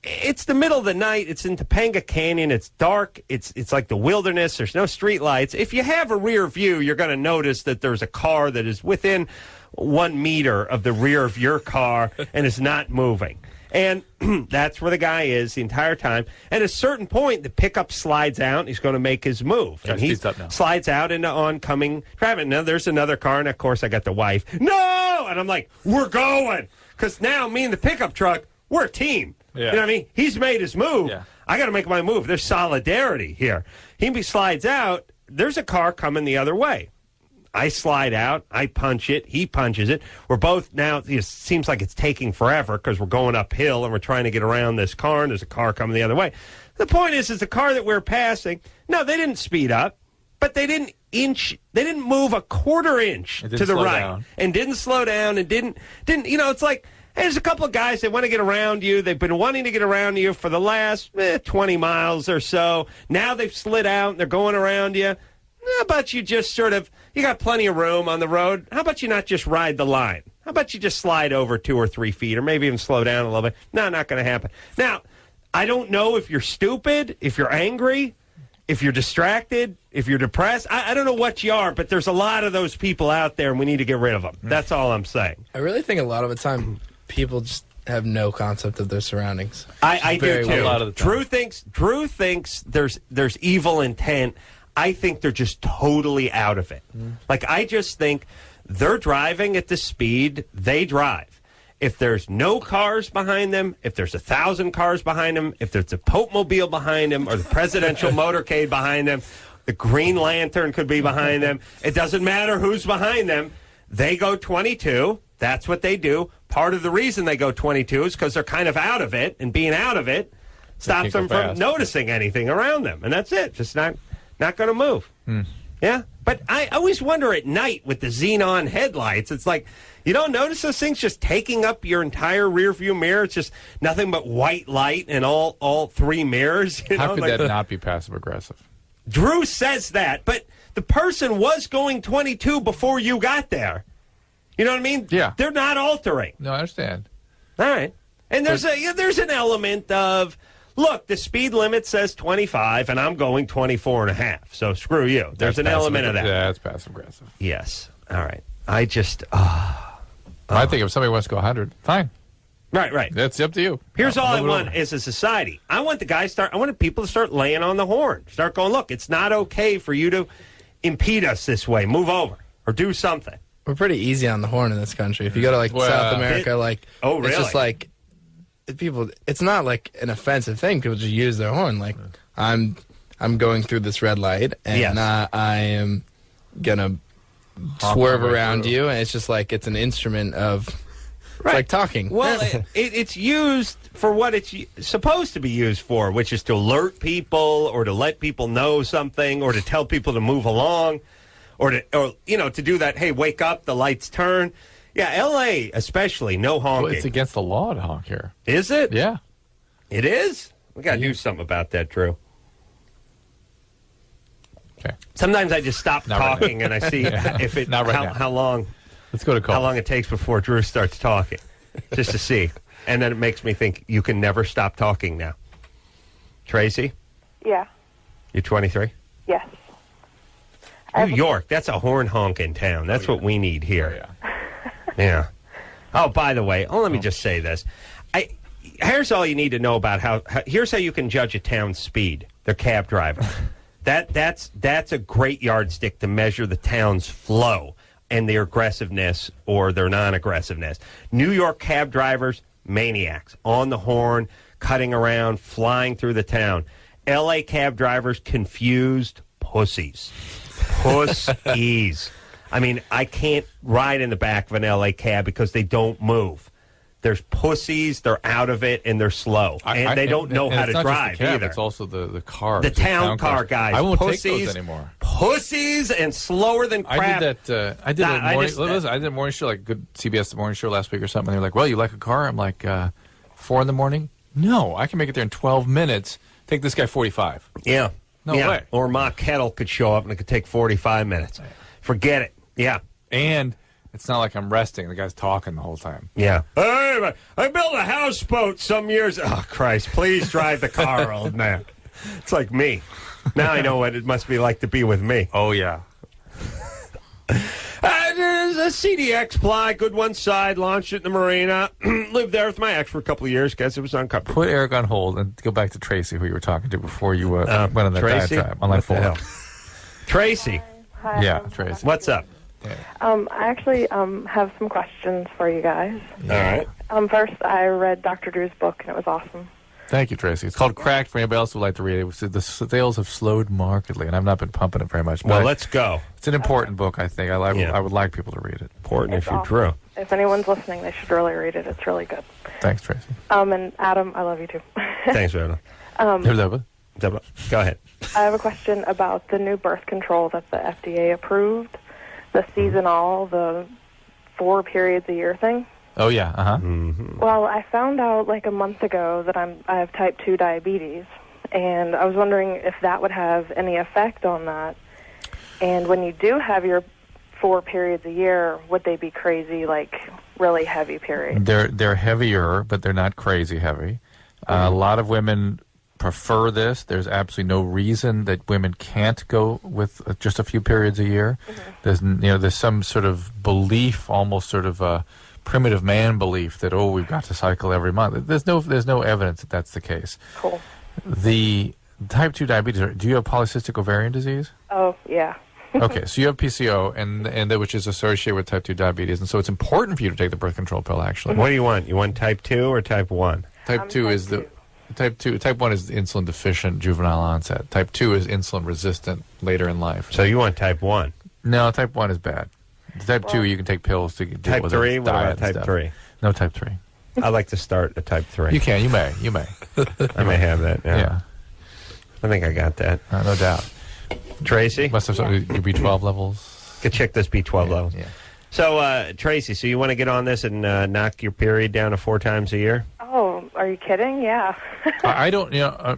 Speaker 3: it's the middle of the night. It's in Topanga Canyon. It's dark. It's like the wilderness. There's no street lights. If you have a rear view, you're going to notice that there's a car that is within 1 meter of the rear of your car and is not moving. And that's where the guy is the entire time. At a certain point, the pickup slides out, and he's going to make his move.
Speaker 4: Yeah,
Speaker 3: and he slides out into oncoming traffic. Now, there's another car, and of course, I got the wife. No! And I'm like, we're going. Because now, me and the pickup truck, we're a team.
Speaker 4: Yeah.
Speaker 3: You know what I mean? He's made his move.
Speaker 4: Yeah.
Speaker 3: I got to make my move. There's solidarity here. He slides out. There's a car coming the other way. I slide out. I punch it. He punches it. We're both now, it seems like it's taking forever because we're going uphill and we're trying to get around this car, and there's a car coming the other way. The point is the car that we're passing, no, they didn't speed up, but they didn't move a quarter inch to the right and didn't slow down and didn't, it's like, hey, there's a couple of guys that want to get around you. They've been wanting to get around you for the last 20 miles or so. Now they've slid out and they're going around you. How about you just you got plenty of room on the road. How about you not just ride the line? How about you just slide over 2 or 3 feet or maybe even slow down a little bit? No, not going to happen. Now, I don't know if you're stupid, if you're angry, if you're distracted, if you're depressed. I don't know what you are, but there's a lot of those people out there, and we need to get rid of them. That's all I'm saying.
Speaker 7: I really think a lot of the time people just have no concept of their surroundings.
Speaker 3: I do, too.
Speaker 4: A lot of the time.
Speaker 3: Drew thinks there's evil intent. I think they're just totally out of it. Like, I just think they're driving at the speed they drive. If there's no cars behind them, if there's 1,000 cars behind them, if there's a Pope Mobile behind them or the presidential motorcade behind them, the Green Lantern could be behind them. It doesn't matter who's behind them. They go 22. That's what they do. Part of the reason they go 22 is because they're kind of out of it, and being out of it stops them from noticing anything around them. And that's it. Just not going to move. Yeah? But I always wonder at night with the xenon headlights, it's like, you don't notice those things just taking up your entire rearview mirror? It's just nothing but white light in all 3 mirrors.
Speaker 4: How could that not be passive-aggressive?
Speaker 3: Drew says that, but the person was going 22 before you got there. You know what I mean?
Speaker 4: Yeah.
Speaker 3: They're not altering.
Speaker 4: No, I understand.
Speaker 3: All right. And there's an element of, look, the speed limit says 25, and I'm going 24 and a half. So screw you. There's an element of that.
Speaker 4: Yeah, that's passive aggressive.
Speaker 3: Yes. All right. I just.
Speaker 4: I think if somebody wants to go 100, fine.
Speaker 3: Right.
Speaker 4: That's up to you.
Speaker 3: Here's all I want as a society. I want I want people to start laying on the horn. Start going, look, it's not okay for you to impede us this way. Move over or do something.
Speaker 7: We're pretty easy on the horn in this country. If you go to South America,
Speaker 3: really?
Speaker 7: It's just people. It's not like an offensive thing. People just use their horn. Like I'm going through this red light, and I am gonna swerve around you, and it's just like it's an instrument of. It's like talking.
Speaker 3: Well, it's used for what it's supposed to be used for, which is to alert people or to let people know something or to tell people to move along or to do that, hey, wake up, the lights turn. Yeah, L.A. especially, no honking.
Speaker 4: Well, it's against the law to honk here.
Speaker 3: Is it?
Speaker 4: Yeah.
Speaker 3: It is? We got to do something about that, Drew.
Speaker 4: Okay.
Speaker 3: Sometimes I just stop talking and I see if it how long.
Speaker 4: Let's go to call.
Speaker 3: How long it takes before Drew starts talking, just to see. And then it makes me think you can never stop talking now. Tracy?
Speaker 10: Yeah.
Speaker 3: You're 23?
Speaker 10: Yes.
Speaker 3: New York, that's a horn honking town. That's what we need here. Yeah. Oh, by the way, let me just say this. Here's all you need to know about here's how you can judge a town's speed, their cab driver. That's a great yardstick to measure the town's flow and their aggressiveness or their non-aggressiveness. New York cab drivers, maniacs, on the horn, cutting around, flying through the town. L.A. cab drivers, confused pussies. Pussies. I mean, I can't ride in the back of an L.A. cab because they don't move. There's pussies, they're out of it, and they're slow. And they don't know how to drive
Speaker 4: just the cab,
Speaker 3: either.
Speaker 4: It's also the car.
Speaker 3: The town car guys.
Speaker 4: I won't
Speaker 3: pussies,
Speaker 4: take those anymore.
Speaker 3: Pussies and slower than crap.
Speaker 4: I did a morning show, like good CBS morning show last week or something. They're like, well, you like a car? I'm like, 4 in the morning? No, I can make it there in 12 minutes. Take this guy 45.
Speaker 3: Yeah.
Speaker 4: No way.
Speaker 3: Or Ma Kettle could show up and it could take 45 minutes. Forget it. Yeah.
Speaker 4: And it's not like I'm resting. The guy's talking the whole time.
Speaker 3: Yeah. Hey, I built a houseboat some years. Oh, Christ. Please drive the car, old man. It's like me. Now I know what it must be like to be with me.
Speaker 4: Oh, yeah.
Speaker 3: There's a CDX Ply, good one side, launched it in the marina. Lived there with my ex for a couple of years. Guess it was uncomfortable.
Speaker 4: Put Eric on hold and go back to Tracy, who you were talking to before you went on that diatribe on line 4.
Speaker 3: Tracy.
Speaker 10: Hi.
Speaker 4: Yeah, Tracy.
Speaker 3: What's up?
Speaker 10: I actually have some questions for you guys.
Speaker 3: All right.
Speaker 10: First, I read Dr. Drew's book, and it was awesome.
Speaker 4: Thank you, Tracy. It's called Cracked for anybody else who would like to read it. The sales have slowed markedly, and I've not been pumping it very much.
Speaker 3: Well, let's go.
Speaker 4: It's an important book, I think. I would like people to read it.
Speaker 3: Important
Speaker 10: It's
Speaker 3: if you're
Speaker 10: awesome.
Speaker 3: Drew.
Speaker 10: If anyone's listening, they should really read it. It's really good.
Speaker 4: Thanks, Tracy.
Speaker 10: And Adam, I love you too.
Speaker 3: Thanks, Adam. Go ahead.
Speaker 10: I have a question about the new birth control that the FDA approved, the seasonal, the 4 periods a year thing.
Speaker 4: Oh, yeah. Uh-huh.
Speaker 3: Mm-hmm.
Speaker 10: Well, I found out like a month ago that I have type 2 diabetes, and I was wondering if that would have any effect on that. And when you do have your 4 periods a year, would they be crazy, like really heavy periods?
Speaker 4: They're heavier, but they're not crazy heavy. A lot of women prefer this. There's absolutely no reason that women can't go with just a few periods a year. There's some sort of belief, almost sort of a primitive man belief that we've got to cycle every month. There's no evidence that that's the case.
Speaker 10: Cool.
Speaker 4: The type 2 diabetes. Do you have polycystic ovarian disease?
Speaker 10: Oh, yeah.
Speaker 4: Okay, so you have PCO, and which is associated with type 2 diabetes, and so it's important for you to take the birth control pill. Actually,
Speaker 3: What do you want? You want type 2 or type 1?
Speaker 4: Type 2 is Type 1 is insulin deficient juvenile onset. Type 2 is insulin resistant later in life.
Speaker 3: So you want type 1?
Speaker 4: No, type 1 is bad. Type 2, you can take pills to deal
Speaker 3: Type
Speaker 4: with
Speaker 3: 3?
Speaker 4: it.
Speaker 3: What about type 3?
Speaker 4: No, type 3.
Speaker 3: I'd like to start a type 3.
Speaker 4: You can. You may.
Speaker 3: I may have that.
Speaker 4: Yeah.
Speaker 3: I think I got that.
Speaker 4: No doubt.
Speaker 3: Tracy?
Speaker 4: Must have some your B12 levels.
Speaker 3: Could check those B12 levels.
Speaker 4: Yeah.
Speaker 3: So, Tracy, so you want to get on this and knock your period down to 4 times a year?
Speaker 10: Oh, are you kidding? Yeah.
Speaker 4: I don't,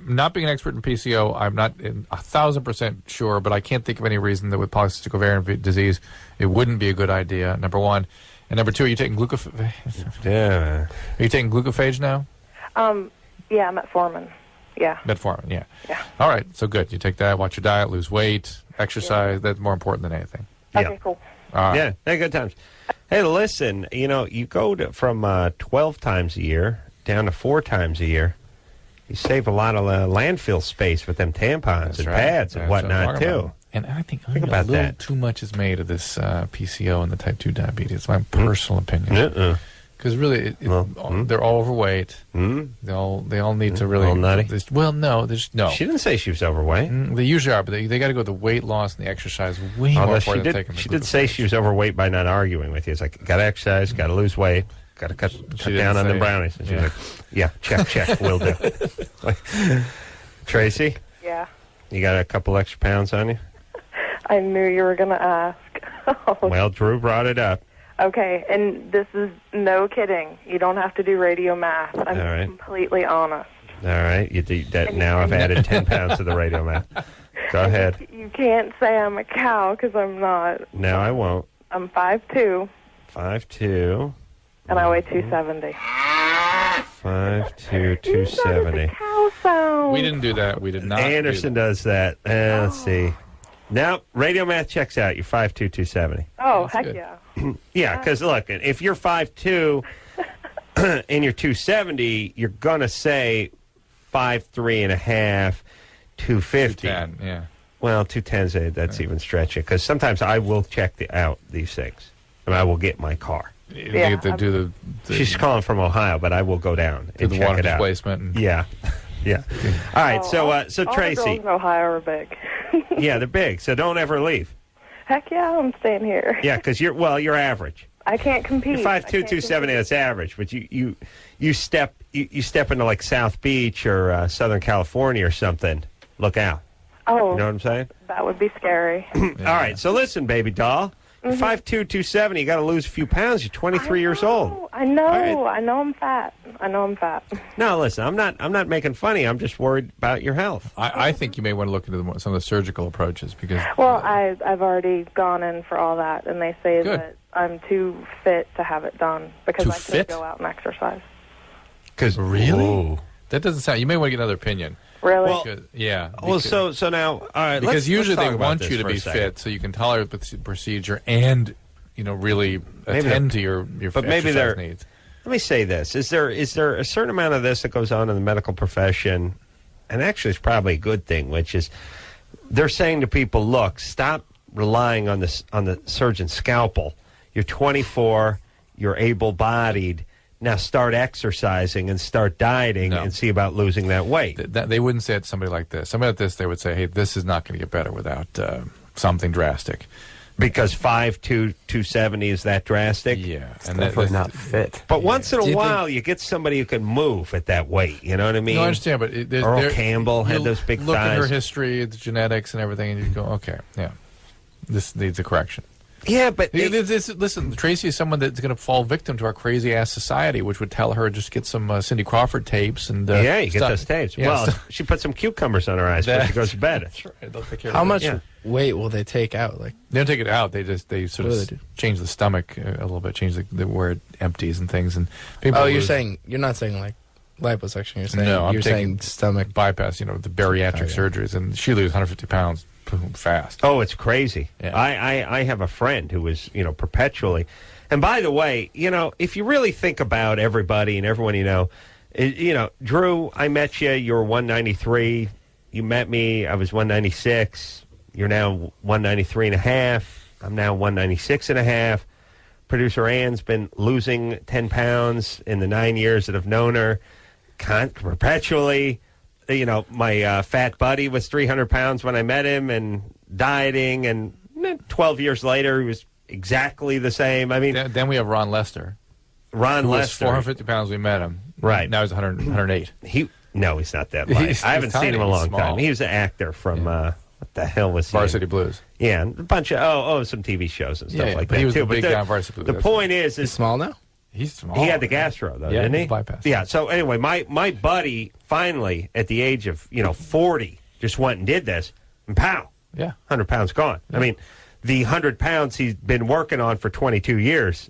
Speaker 4: not being an expert in PCO, I'm not 1,000% sure, but I can't think of any reason that with polycystic ovarian disease, it wouldn't be a good idea, number one. And number two, are you taking glucophage?
Speaker 3: Yeah.
Speaker 4: Are you taking glucophage now?
Speaker 10: Yeah, I'm at Foreman. Yeah.
Speaker 4: Metformin, yeah.
Speaker 10: Yeah.
Speaker 4: All right, so good. You take that, watch your diet, lose weight, exercise. That's more important than anything.
Speaker 10: Okay, cool.
Speaker 4: All right.
Speaker 3: Yeah, hey, good times. Hey, listen, you go from 12 times a year down to 4 times a year. You save a lot of landfill space with them tampons and pads and whatnot, too.
Speaker 4: And I think
Speaker 3: about
Speaker 4: a little
Speaker 3: that.
Speaker 4: too much is made of this PCO and the type 2 diabetes. It's my personal opinion. Because really, they're all overweight. They all need to really...
Speaker 3: All nutty?
Speaker 4: Well, no. No.
Speaker 3: She didn't say she was overweight.
Speaker 4: They usually are, but they got to go with the weight loss and the exercise way more important than taking the
Speaker 3: She did say she was overweight by not arguing with you. It's like, got to exercise, got to lose weight, got to cut down on the brownies. And she's like, yeah, check, will do. Tracy?
Speaker 10: Yeah.
Speaker 3: You got a couple extra pounds on you?
Speaker 10: I knew you were going to ask.
Speaker 3: Well, Drew brought it up.
Speaker 10: Okay, and this is no kidding. You don't have to do radio math. I'm
Speaker 3: All right.
Speaker 10: completely honest.
Speaker 3: All right. You do that. Now I've added 10 pounds to the radio math. Go ahead.
Speaker 10: You can't say I'm a cow because I'm not.
Speaker 3: No, I won't.
Speaker 10: I'm 5'2",
Speaker 3: 5'2".
Speaker 10: and I weigh 270.
Speaker 3: 5'2", 270.
Speaker 10: Cow sound.
Speaker 4: We didn't do that. We did not.
Speaker 3: Anderson does that. Let's see. Now, radio math checks out. You're 5'2", 270.
Speaker 10: Oh, heck yeah.
Speaker 3: Yeah, because look, if you're 5'2", and you're 270, you're going to say 5'3 and a half, 250.
Speaker 4: 210, yeah.
Speaker 3: Well, 210's that's even stretching, because sometimes I will check out these things, and I will get my car.
Speaker 4: They do the
Speaker 3: She's calling from Ohio, but I will go down
Speaker 4: do
Speaker 3: and
Speaker 4: the
Speaker 3: check
Speaker 4: water
Speaker 3: it out.
Speaker 4: displacement.
Speaker 3: Yeah. Yeah. All right, so
Speaker 10: all
Speaker 3: Tracy.
Speaker 10: the girls in Ohio are big.
Speaker 3: Yeah, they're big, so don't ever leave.
Speaker 10: Heck yeah, I'm staying here.
Speaker 3: Yeah, because you're average.
Speaker 10: I can't compete.
Speaker 3: You're 5'2", 270, that's average, but you step into like South Beach or Southern California or something, look out.
Speaker 10: Oh.
Speaker 3: You know what I'm saying?
Speaker 10: That would be scary.
Speaker 3: All right, so listen, baby doll. You're 5'2", 270. You got to lose a few pounds. You're 23 years old.
Speaker 10: I know.
Speaker 3: All right.
Speaker 10: I know I'm fat.
Speaker 3: No, listen, I'm not making funny. I'm just worried about your health.
Speaker 4: I think you may want to look into some of the surgical approaches because.
Speaker 10: Well, I've already gone in for all that, and they say
Speaker 4: Good.
Speaker 10: that I'm too fit to have it done because
Speaker 4: Too
Speaker 10: I can't
Speaker 4: fit?
Speaker 10: go out and exercise.
Speaker 4: Because really, that doesn't sound. You may want to get another opinion.
Speaker 10: Really?
Speaker 3: Well,
Speaker 4: yeah.
Speaker 3: Well, so now, all right.
Speaker 4: Because usually
Speaker 3: let's
Speaker 4: they
Speaker 3: talk about
Speaker 4: want
Speaker 3: this
Speaker 4: you to
Speaker 3: for a
Speaker 4: be
Speaker 3: second.
Speaker 4: fit so you can tolerate the procedure and really attend to your
Speaker 3: but maybe
Speaker 4: exercise needs.
Speaker 3: Let me say this: is there a certain amount of this that goes on in the medical profession, and actually it's probably a good thing, which is they're saying to people, look, stop relying on the surgeon's scalpel. You're 24, you're able-bodied. Now start exercising and start dieting and see about losing that weight.
Speaker 4: They wouldn't say it to somebody like this. Somebody like this, they would say, hey, this is not going to get better without something drastic.
Speaker 3: Because 5'2", 270 is that drastic?
Speaker 4: Yeah.
Speaker 8: And definitely not fit.
Speaker 3: But once in a while, you get somebody who can move at that weight. You know what I mean?
Speaker 4: No, I understand, but
Speaker 3: Earl Campbell had those big
Speaker 4: look at her
Speaker 3: thighs.
Speaker 4: history, the genetics and everything, and you go, okay, yeah, this needs a correction.
Speaker 3: Yeah, but
Speaker 4: listen, Tracy is someone that's going to fall victim to our crazy ass society, which would tell her just get some Cindy Crawford tapes and
Speaker 3: yeah, you get
Speaker 4: stuff.
Speaker 3: those tapes.
Speaker 4: Yeah,
Speaker 3: well, she put some cucumbers on her eyes before she goes to bed.
Speaker 4: That's right. They'll take care
Speaker 7: How
Speaker 4: of
Speaker 7: much
Speaker 4: it.
Speaker 7: weight will they take out? Like
Speaker 4: They don't take it out. They sort
Speaker 7: What do
Speaker 4: of
Speaker 7: they do?
Speaker 4: change the stomach a little bit, change the where it empties and things. And people
Speaker 7: you're not saying like liposuction. You're saying
Speaker 4: no, I'm
Speaker 7: you're
Speaker 4: taking
Speaker 7: saying stomach
Speaker 4: bypass. The bariatric surgeries, and she loses 150 pounds fast.
Speaker 3: Oh, it's crazy.
Speaker 4: Yeah.
Speaker 3: I have a friend who was, perpetually. And by the way, if you really think about everybody and everyone Drew, I met you. You were 193. You met me. I was 196. You're now 193 and a half. I'm now 196 and a half. Producer Ann's been losing 10 pounds in the 9 years that I've known her perpetually. My fat buddy was 300 pounds when I met him and dieting, and 12 years later, he was exactly the same. I mean,
Speaker 4: Then we have Ron Lester.
Speaker 3: Ron
Speaker 4: who was
Speaker 3: Lester.
Speaker 4: 450 pounds. We met him.
Speaker 3: Right.
Speaker 4: Now he's 108.
Speaker 3: No, he's not that light. I haven't seen him in a long time. He was an actor from, what the hell was he?
Speaker 4: Varsity Blues.
Speaker 3: Yeah, and a bunch of, some TV shows and stuff like
Speaker 4: but
Speaker 3: that,
Speaker 4: he was
Speaker 3: too.
Speaker 4: the big guy on Varsity Blues.
Speaker 3: The point is
Speaker 7: he's small now.
Speaker 4: He's small.
Speaker 3: He had the gastro, though, didn't he?
Speaker 4: Bypass.
Speaker 3: Yeah, so anyway, my buddy finally, at the age of, 40, just went and did this, and pow, 100 pounds gone. I mean, the 100 pounds he's been working on for 22 years,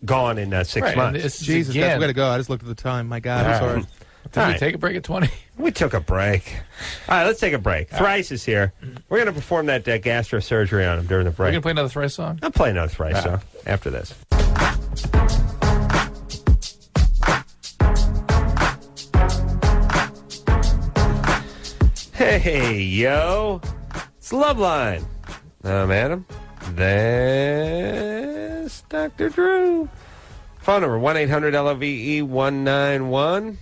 Speaker 3: gone in 6 months.
Speaker 5: Jesus, that's way to go. I just looked at the time. My God, I'm sorry.
Speaker 4: Did we take a break at 20?
Speaker 3: We took a break. All right, let's take a break. Thrice is here. We're going to perform that gastro-surgery on him during the break.
Speaker 4: We're going to play another Thrice song?
Speaker 3: I'll play another Thrice song after this. Hey, yo. It's Loveline. I'm Adam. That's Dr. Drew. Phone number 1-800-LOVE-191.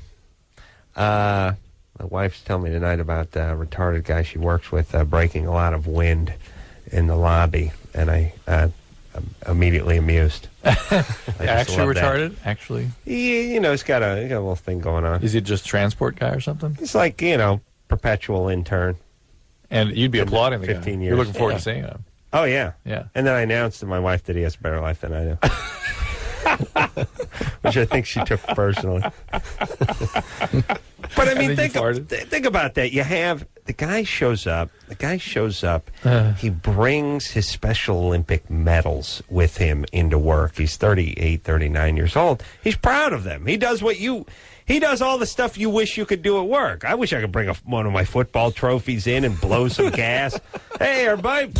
Speaker 3: My wife's telling me tonight about a retarded guy she works with breaking a lot of wind in the lobby, and I'm immediately amused.
Speaker 4: Actually retarded? Actually?
Speaker 3: He's got a little thing going on.
Speaker 4: Is he just transport guy or something?
Speaker 3: He's like, perpetual intern.
Speaker 4: And you'd be applauding the
Speaker 3: 15
Speaker 4: guy.
Speaker 3: years.
Speaker 4: You're looking forward to seeing him.
Speaker 3: Oh, yeah.
Speaker 4: Yeah.
Speaker 3: And then I announced to my wife that he has a better life than I do. Which I think she took personally. But I mean, think about that. You have the guy shows up. He brings his Special Olympic medals with him into work. He's 38, 39 years old. He's proud of them. He does all the stuff you wish you could do at work. I wish I could bring one of my football trophies in and blow some gas. Hey, everybody.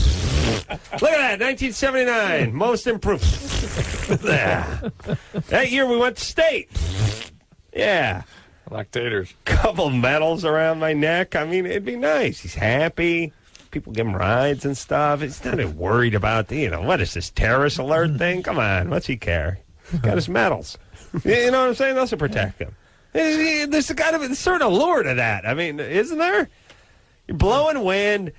Speaker 3: Look at that, 1979, most improved. That year we went to state. Yeah.
Speaker 4: Lactators.
Speaker 3: Couple medals around my neck. I mean, it'd be nice. He's happy. People give him rides and stuff. He's not worried about, what is this, terrorist alert thing? Come on, what's he care? He's got his medals. You know what I'm saying? Those will protect him. There's got to be a certain allure to that. I mean, isn't there? You're blowing wind.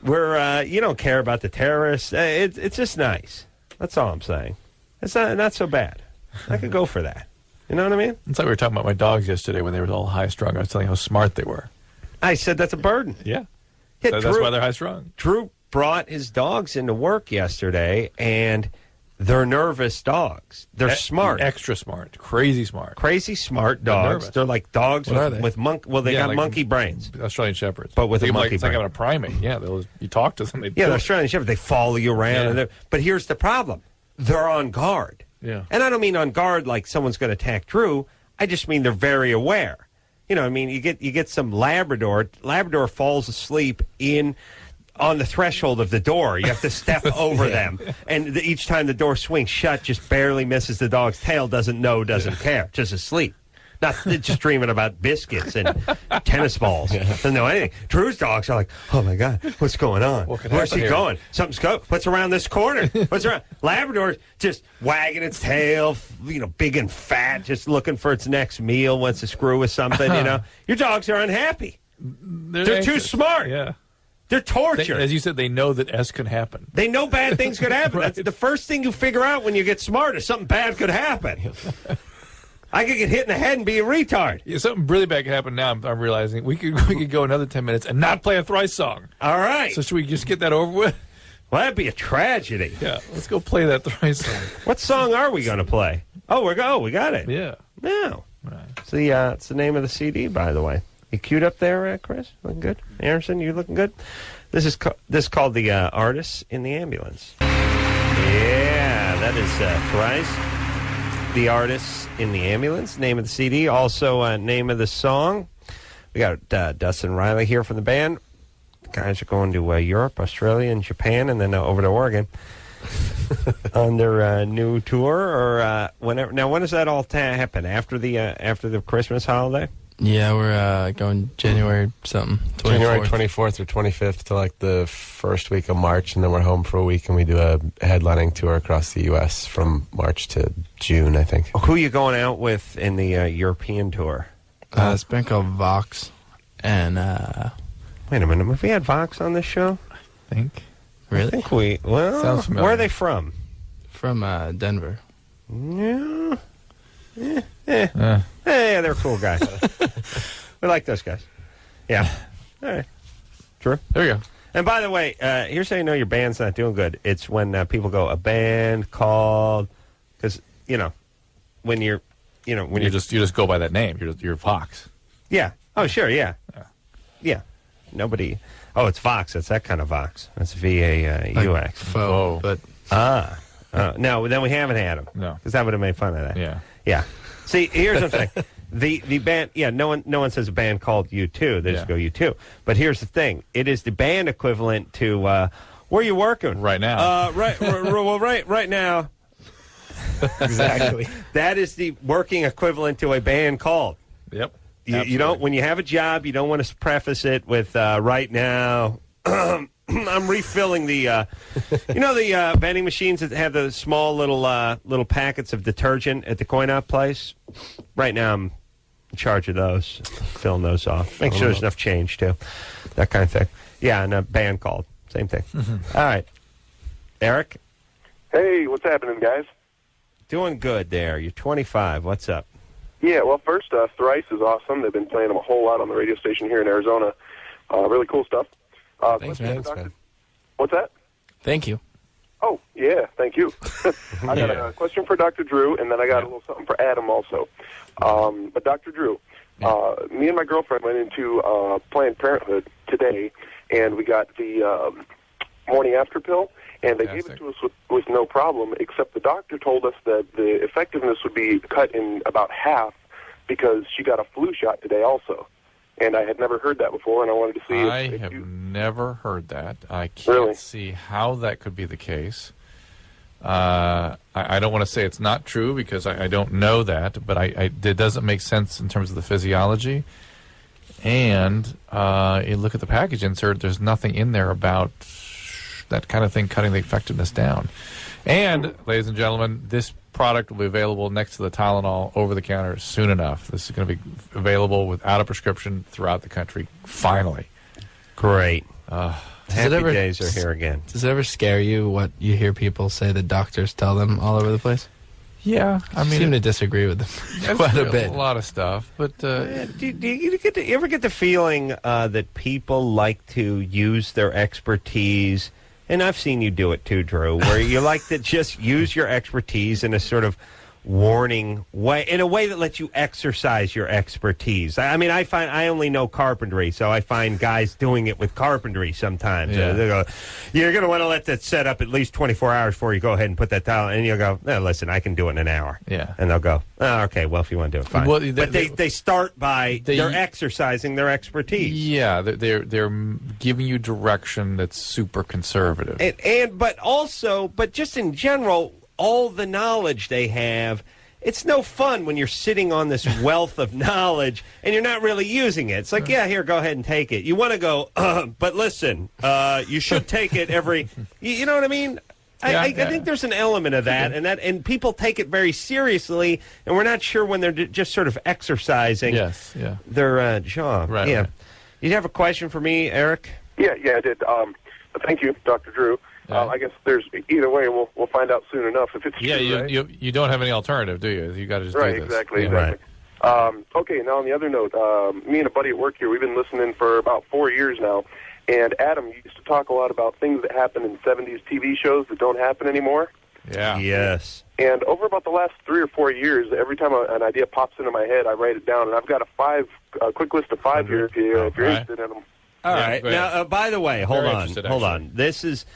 Speaker 3: You don't care about the terrorists. It's just nice. That's all I'm saying. It's not so bad. I could go for that. You know what I mean?
Speaker 4: It's like we were talking about my dogs yesterday when they were all high-strung. I was telling you how smart they were.
Speaker 3: I said that's a burden.
Speaker 4: Yeah.
Speaker 3: Yeah,
Speaker 4: that's why they're high-strung.
Speaker 3: Drew brought his dogs into work yesterday, and they're nervous dogs. They're smart.
Speaker 4: Extra smart. Crazy smart.
Speaker 3: Crazy smart dogs. They're like dogs with they got monkey brains.
Speaker 4: Australian Shepherds.
Speaker 3: But with a monkey brain.
Speaker 4: It's like having a primate. Yeah, you talk to them.
Speaker 3: The Australian Shepherds, they follow you around.
Speaker 4: Yeah.
Speaker 3: But here's the problem. They're on guard.
Speaker 4: Yeah.
Speaker 3: And I don't mean on guard like someone's going to attack Drew. I just mean they're very aware. You get some Labrador. Labrador falls asleep on the threshold of the door. You have to step over them. And each time the door swings shut, just barely misses the dog's tail, doesn't care, just asleep. Not just dreaming about biscuits and tennis balls. Doesn't know anything. Drew's dogs are like, oh my God, what's going on? Where's he going? Something's going. What's around this corner? What's around? Labrador's just wagging its tail, big and fat, just looking for its next meal, wants to screw with something, Your dogs are unhappy. They're too smart.
Speaker 4: Yeah.
Speaker 3: They're tortured.
Speaker 4: As you said, they know that S could happen.
Speaker 3: They know bad things could happen.
Speaker 4: Right.
Speaker 3: That's the first thing you figure out when you get smart is something bad could happen. I could get hit in the head and be a retard.
Speaker 4: Yeah, something really bad could happen now. I'm realizing we could go another 10 minutes and not play a Thrice song.
Speaker 3: All right.
Speaker 4: So should we just get that over with?
Speaker 3: Well, that'd be a tragedy.
Speaker 4: Yeah, let's go play that Thrice song.
Speaker 3: What song are we going to play? Oh, we got it.
Speaker 4: Yeah.
Speaker 3: No.
Speaker 4: Right.
Speaker 3: It's the name of the CD, by the way. You queued up there, Chris? Looking good? Anderson, you looking good? This is called The Artists in the Ambulance. Yeah, that is Thrice. The Artists in the Ambulance, name of the CD. Also, name of the song. We got Dustin Riley here from the band. The guys are going to Europe, Australia, and Japan, and then over to Oregon on their new tour. Or whenever. Now, when does that all happen? After the Christmas holiday?
Speaker 7: Yeah, we're going January something. 24th.
Speaker 8: January 24th or 25th to like the first week of March, and then we're home for a week, and we do a headlining tour across the U.S. from March to June, I think.
Speaker 3: Who are you going out with in the European tour?
Speaker 7: It's been called Vox, and
Speaker 3: wait a minute, have we had Vox on this show?
Speaker 4: I think.
Speaker 7: Really?
Speaker 3: I think we. Well,
Speaker 4: sounds familiar.
Speaker 3: Where are they from?
Speaker 7: From Denver.
Speaker 3: Yeah. Yeah, they're cool guys. We like those guys. Yeah. All right. True.
Speaker 4: There you go.
Speaker 3: And by the way, here's how you know your band's not doing good. It's when people go, a band called, because, when you're, when
Speaker 4: you just go by that name. You're Vox.
Speaker 3: Yeah. Oh, sure. Yeah. Yeah. Nobody. Oh, it's Vox. It's that kind of Vox. That's VAUX.
Speaker 7: Faux. But
Speaker 3: no, then we haven't had them.
Speaker 4: No.
Speaker 3: Because that would have made fun of that.
Speaker 4: Yeah.
Speaker 3: Yeah. See, here's what I'm saying. The band, no one says a band called U2. They just go U2. But here's the thing: it is the band equivalent to where are you working
Speaker 4: right now?
Speaker 3: Right now.
Speaker 7: Exactly.
Speaker 3: That is the working equivalent to a band called.
Speaker 4: Yep.
Speaker 3: You don't, when you have a job, you don't want to preface it with right now. I'm refilling the, the vending machines that have the small little packets of detergent at the coin-op place. Right now, I'm in charge of those, filling those off. Make sure there's enough change too, that kind of thing. Yeah, and a band called, same thing. All right, Eric.
Speaker 13: Hey, what's happening, guys?
Speaker 3: Doing good there. You're 25. What's up?
Speaker 13: Yeah, well, first, Thrice is awesome. They've been playing them a whole lot on the radio station here in Arizona. Really cool stuff.
Speaker 7: Thanks, man.
Speaker 13: What's that?
Speaker 7: Thank you.
Speaker 13: Oh, yeah, thank you. I got a question for Dr. Drew, and then I got a little something for Adam also. But Dr. Drew, me and my girlfriend went into Planned Parenthood today, and we got the morning after pill, and they gave it to us with no problem, except the doctor told us that the effectiveness would be cut in about half because she got a flu shot today also. And I had never heard that before, and I wanted to see
Speaker 4: I have never heard that. I can't see how that could be the case. I don't want to say it's not true because I don't know that, but it doesn't make sense in terms of the physiology. And you look at the package insert, there's nothing in there about that kind of thing cutting the effectiveness down. And, ladies and gentlemen, this product will be available next to the Tylenol over the counter soon enough. This is going to be available without a prescription throughout the country, finally.
Speaker 3: Great. Happy days are here again.
Speaker 7: Does it ever scare you what you hear people say that doctors tell them all over the place?
Speaker 4: Yeah, I mean,
Speaker 7: I seem to disagree with them quite a bit.
Speaker 4: A lot of stuff, but
Speaker 3: do you ever get the feeling that people like to use their expertise? And I've seen you do it too, Drew, where you like to just use your expertise in a sort of warning way, in a way that lets you exercise your expertise. I mean, I find I only know carpentry, so I find guys doing it with carpentry sometimes.
Speaker 4: Yeah.
Speaker 3: They go, you're going to want to let that set up at least 24 hours before you go ahead and put that tile, and you'll go, listen, I can do it in an hour.
Speaker 4: Yeah.
Speaker 3: And they'll go, okay, well, if you want to do it, fine.
Speaker 4: Well,
Speaker 3: but they start by they're exercising their expertise.
Speaker 4: Yeah, they're giving you direction that's super conservative.
Speaker 3: But just in general, all the knowledge they have, it's no fun when you're sitting on this wealth of knowledge and you're not really using it. It's like, yeah, here, go ahead and take it. You want to go, but listen, you should take it every. You know what I mean? I think there's an element of that, and people take it very seriously, and we're not sure when they're just sort of exercising their jaw.
Speaker 13: Right,
Speaker 3: yeah.
Speaker 13: right.
Speaker 3: You have a question for me, Eric?
Speaker 13: Yeah, I did. Thank you, Dr. Drew. I guess there's either way. We'll find out soon enough if it's true.
Speaker 4: Yeah,
Speaker 13: right?
Speaker 4: you don't have any alternative, do you? You got to just
Speaker 13: right,
Speaker 4: do this.
Speaker 13: exactly.
Speaker 4: Yeah.
Speaker 13: Okay, now on the other note, me and a buddy at work here, we've been listening for about 4 years now, and Adam used to talk a lot about things that happened in 70s TV shows that don't happen anymore.
Speaker 4: Yeah.
Speaker 3: Yes.
Speaker 13: And over about the last 3 or 4 years, every time an idea pops into my head, I write it down, and I've got a quick list of 5 here if you're interested in them.
Speaker 3: All right. Now, by the way, hold on. This is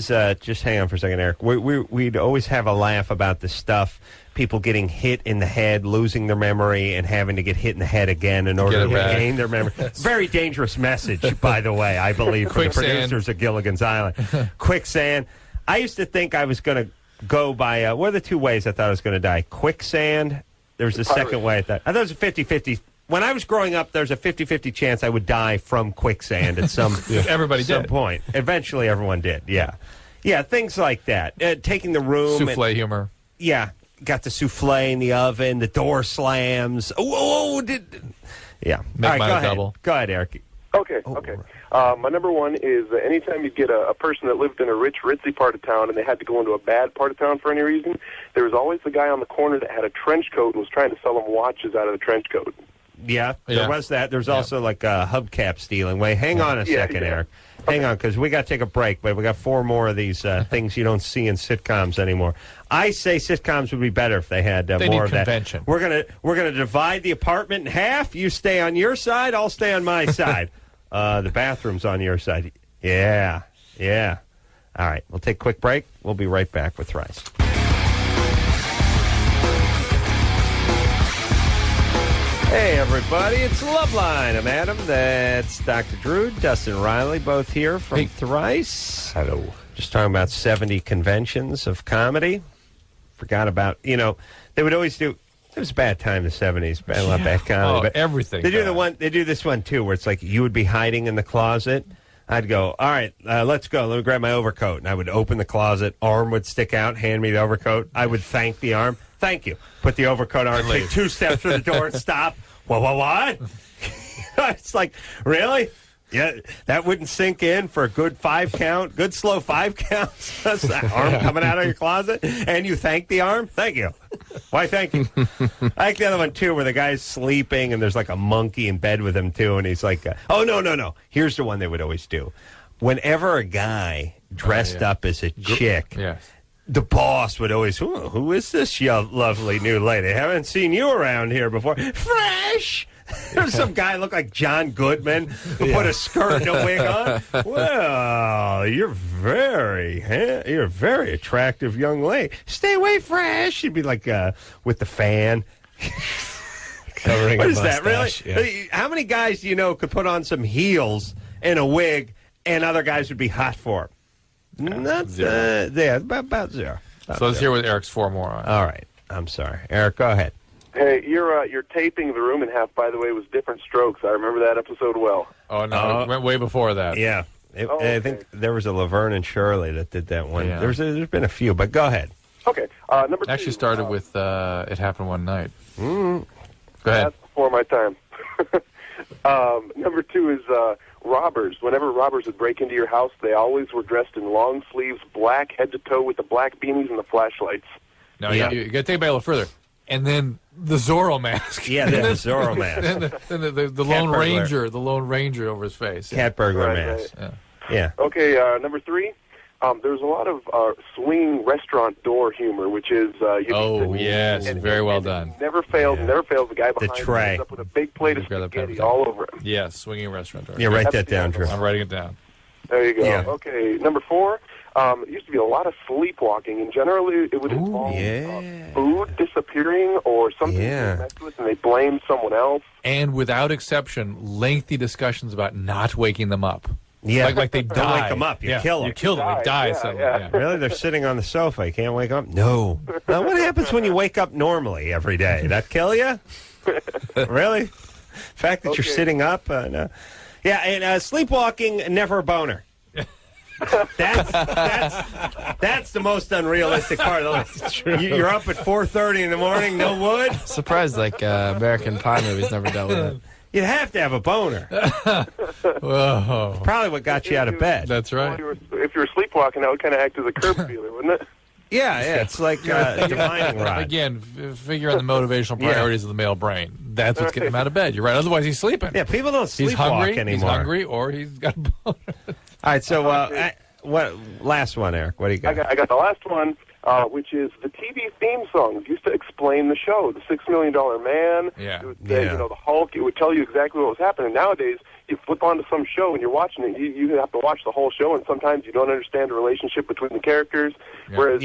Speaker 3: just hang on for a second, Eric. We'd always have a laugh about the stuff, people getting hit in the head, losing their memory, and having to get hit in the head again in order to regain their memory. Very dangerous message, by the way, I believe, from the producers of Gilligan's Island. Quicksand. I used to think I was going to go by, what are the 2 ways I thought I was going to die? Quicksand. There's a second way I thought. I thought it was a 50-50. When I was growing up, there's a 50-50 chance I would die from quicksand at some point. Eventually, everyone did. Yeah, things like that. Taking the room,
Speaker 4: souffle humor.
Speaker 3: Yeah, got the souffle in the oven. The door slams. Yeah. All right, go ahead. Go ahead, Eric.
Speaker 13: Okay. My number one is anytime you get a person that lived in a rich, ritzy part of town and they had to go into a bad part of town for any reason, there was always the guy on the corner that had a trench coat and was trying to sell them watches out of the trench coat.
Speaker 3: Yeah, there was that. There's also like hubcap stealing. Wait, hang on a second, Eric. Hang on, because we got to take a break, but we got 4 more of these things you don't see in sitcoms anymore. I say sitcoms would be better if they had more of
Speaker 4: convention.
Speaker 3: That. We're gonna divide the apartment in half. You stay on your side. I'll stay on my side. The bathroom's on your side. Yeah. All right, we'll take a quick break. We'll be right back with Thrice. Hey, everybody, it's Loveline. I'm Adam. That's Dr. Drew, Dustin Riley, both here from Thrice.
Speaker 8: Hello.
Speaker 3: Just talking about 70 conventions of comedy. Forgot about, they would always do, it was a bad time in the 70s, a lot of bad comedy. But
Speaker 4: everything.
Speaker 3: They do this one, too, where it's like you would be hiding in the closet. I'd go, all right, let's go. Let me grab my overcoat. And I would open the closet. Arm would stick out, hand me the overcoat. I would thank the arm. Thank you. Put the overcoat on, take 2 steps to the door, stop. What? It's like, really? Yeah, that wouldn't sink in for a good 5 count, good slow 5 counts. That's that arm coming out of your closet, and you thank the arm? Thank you. Why thank you? I like the other one, too, where the guy's sleeping, and there's like a monkey in bed with him, too, and he's like, oh, no. Here's the one they would always do. Whenever a guy dressed up as a chick, the boss would always, who is this lovely new lady? Haven't seen you around here before. Fresh! There's some guy look like John Goodman who put a skirt and a wig on. Well, you're a very attractive young lady. Stay away, Fresh. She'd be like with the fan.
Speaker 8: Covering
Speaker 3: what
Speaker 8: a
Speaker 3: is that, really?
Speaker 8: mustache,
Speaker 3: How many guys do you know could put on some heels and a wig and other guys would be hot for them? Not
Speaker 4: zero.
Speaker 3: About zero.
Speaker 4: So let's hear what Eric's 4 more on.
Speaker 3: All right. I'm sorry. Eric, go ahead.
Speaker 13: Hey, your taping the room in half, by the way, was Different Strokes. I remember that episode well.
Speaker 4: Oh, no. It went way before that.
Speaker 3: Yeah. I think there was a Laverne and Shirley that did that one.
Speaker 4: Yeah.
Speaker 3: There's been a few, but go ahead.
Speaker 13: Okay. Number 2.
Speaker 4: Actually started with It Happened One Night. Go ahead.
Speaker 13: That's before my time. Number 2 is robbers. Whenever robbers would break into your house, they always were dressed in long sleeves, black, head to toe, with the black beanies and the flashlights.
Speaker 4: No, you got to take it back a little further. And then the Zorro mask.
Speaker 3: Yeah, the Zorro mask.
Speaker 4: Then the Lone Ranger, the Lone Ranger over his face.
Speaker 3: Cat burglar mask.
Speaker 13: Right.
Speaker 3: Yeah.
Speaker 13: Okay, number 3. There's a lot of swinging restaurant door humor, which is
Speaker 4: yes, very well done.
Speaker 13: Never fails. Never fails. The guy behind
Speaker 3: tray.
Speaker 13: ends up with a big plate of spaghetti all over him.
Speaker 4: Yes, swinging restaurant door.
Speaker 3: Yeah, write that down, Drew.
Speaker 4: I'm writing it down.
Speaker 13: There you go.
Speaker 3: Yeah.
Speaker 13: Okay, number 4. It used to be a lot of sleepwalking, and generally it would involve food disappearing or something they messed with, and they blame someone else.
Speaker 4: And without exception, lengthy discussions about not waking them up.
Speaker 3: Yeah,
Speaker 4: like they die.
Speaker 3: Don't wake them up. You kill them.
Speaker 4: You kill them. They die.
Speaker 3: Really? They're sitting on the sofa. You can't wake them up? No. Now, what happens when you wake up normally every day? That kill you? Really? The fact that you're sitting up? No. Yeah, and sleepwalking, never a boner. That's the most unrealistic part of the You're up at 4:30 in the morning, no wood?
Speaker 7: Surprised American Pie movies never dealt with it.
Speaker 3: You'd have to have a boner.
Speaker 4: Whoa.
Speaker 3: Probably what got you out of bed.
Speaker 4: That's right.
Speaker 13: Well, if you were sleepwalking, that would kind of act as a curb feeler, wouldn't it?
Speaker 3: Yeah, it's like a divining rod.
Speaker 4: Again, figure on the motivational priorities of the male brain. That's what's getting him out of bed. You're right. Otherwise, he's sleeping.
Speaker 3: Yeah, people don't sleepwalk anymore.
Speaker 4: He's hungry, or he's got a boner.
Speaker 3: All right, so what? Last one, Eric. What do you got?
Speaker 13: I got the last one, which is the TV theme songs used to explain the show. The $6 Million Man.
Speaker 4: Yeah.
Speaker 13: It would say, the Hulk. It would tell you exactly what was happening. Nowadays, you flip onto some show and you're watching it. You have to watch the whole show, and sometimes you don't understand the relationship between the characters.
Speaker 4: Yeah.
Speaker 13: Whereas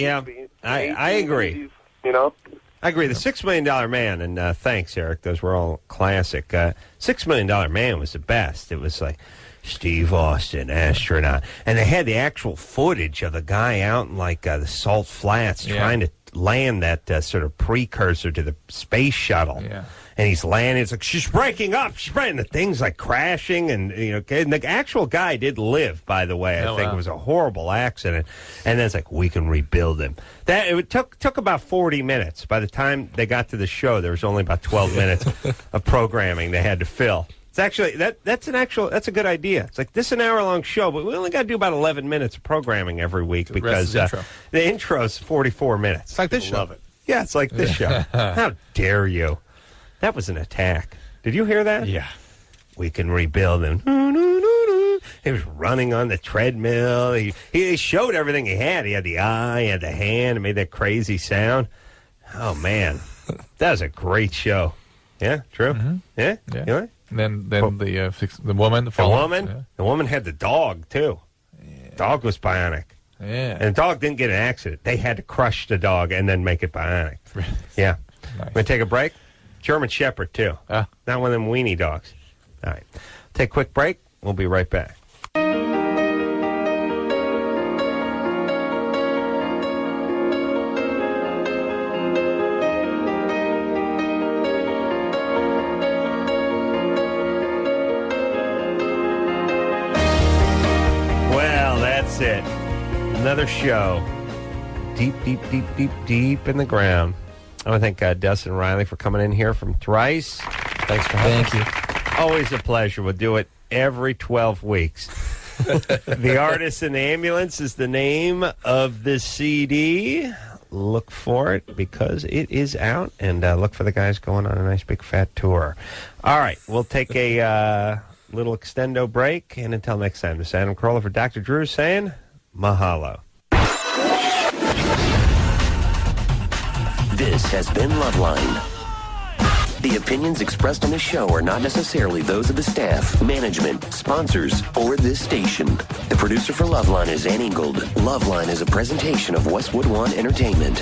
Speaker 3: I agree. I agree. The $6 Million Man, and thanks, Eric. Those were all classic. $6 Million Man was the best. It was like Steve Austin, astronaut. And they had the actual footage of the guy out in like the Salt Flats trying to land that sort of precursor to the space shuttle.
Speaker 4: Yeah.
Speaker 3: And he's landing. It's like, she's breaking up. She's breaking. The thing's like crashing. And, and the actual guy did live, by the way. I think it was a horrible accident. And then it's like, we can rebuild him. It took about 40 minutes. By the time they got to the show, there was only about 12 minutes of programming they had to fill. It's actually, that's a good idea. It's like, this is an hour-long show, but we only got to do about 11 minutes of programming every week because the intro's 44 minutes.
Speaker 5: It's like this show.
Speaker 3: Love it. Yeah, it's like this show. How dare you? That was an attack. Did you hear that?
Speaker 4: Yeah.
Speaker 3: We can rebuild him. He was running on the treadmill. He showed everything he had. He had the eye, he had the hand, it made that crazy sound. Oh, man. That was a great show. Yeah, true?
Speaker 4: Mm-hmm.
Speaker 3: Yeah?
Speaker 4: Yeah.
Speaker 3: You know?
Speaker 4: Then the woman.
Speaker 3: The woman had the dog, too. Yeah. Dog was bionic.
Speaker 4: Yeah.
Speaker 3: And the dog didn't get in an accident. They had to crush the dog and then make it bionic. Yeah.
Speaker 4: Nice.
Speaker 3: Want to take a break? German Shepherd, too. Not one of them weenie dogs. All right. Take a quick break. We'll be right back. Well, that's it. Another show. Deep in the ground. I want to thank Dustin Riley for coming in here from Thrice. Thanks for having us.
Speaker 6: Thank you.
Speaker 3: Always a pleasure. We'll do it every 12 weeks. The Artist in the Ambulance is the name of the CD. Look for it because it is out, and look for the guys going on a nice big fat tour. All right, we'll take a little extendo break, and until next time, this is Adam Carolla for Dr. Drew saying mahalo.
Speaker 1: This has been Loveline. The opinions expressed on this show are not necessarily those of the staff, management, sponsors, or this station. The producer for Loveline is Ann Ingold. Loveline is a presentation of Westwood One Entertainment.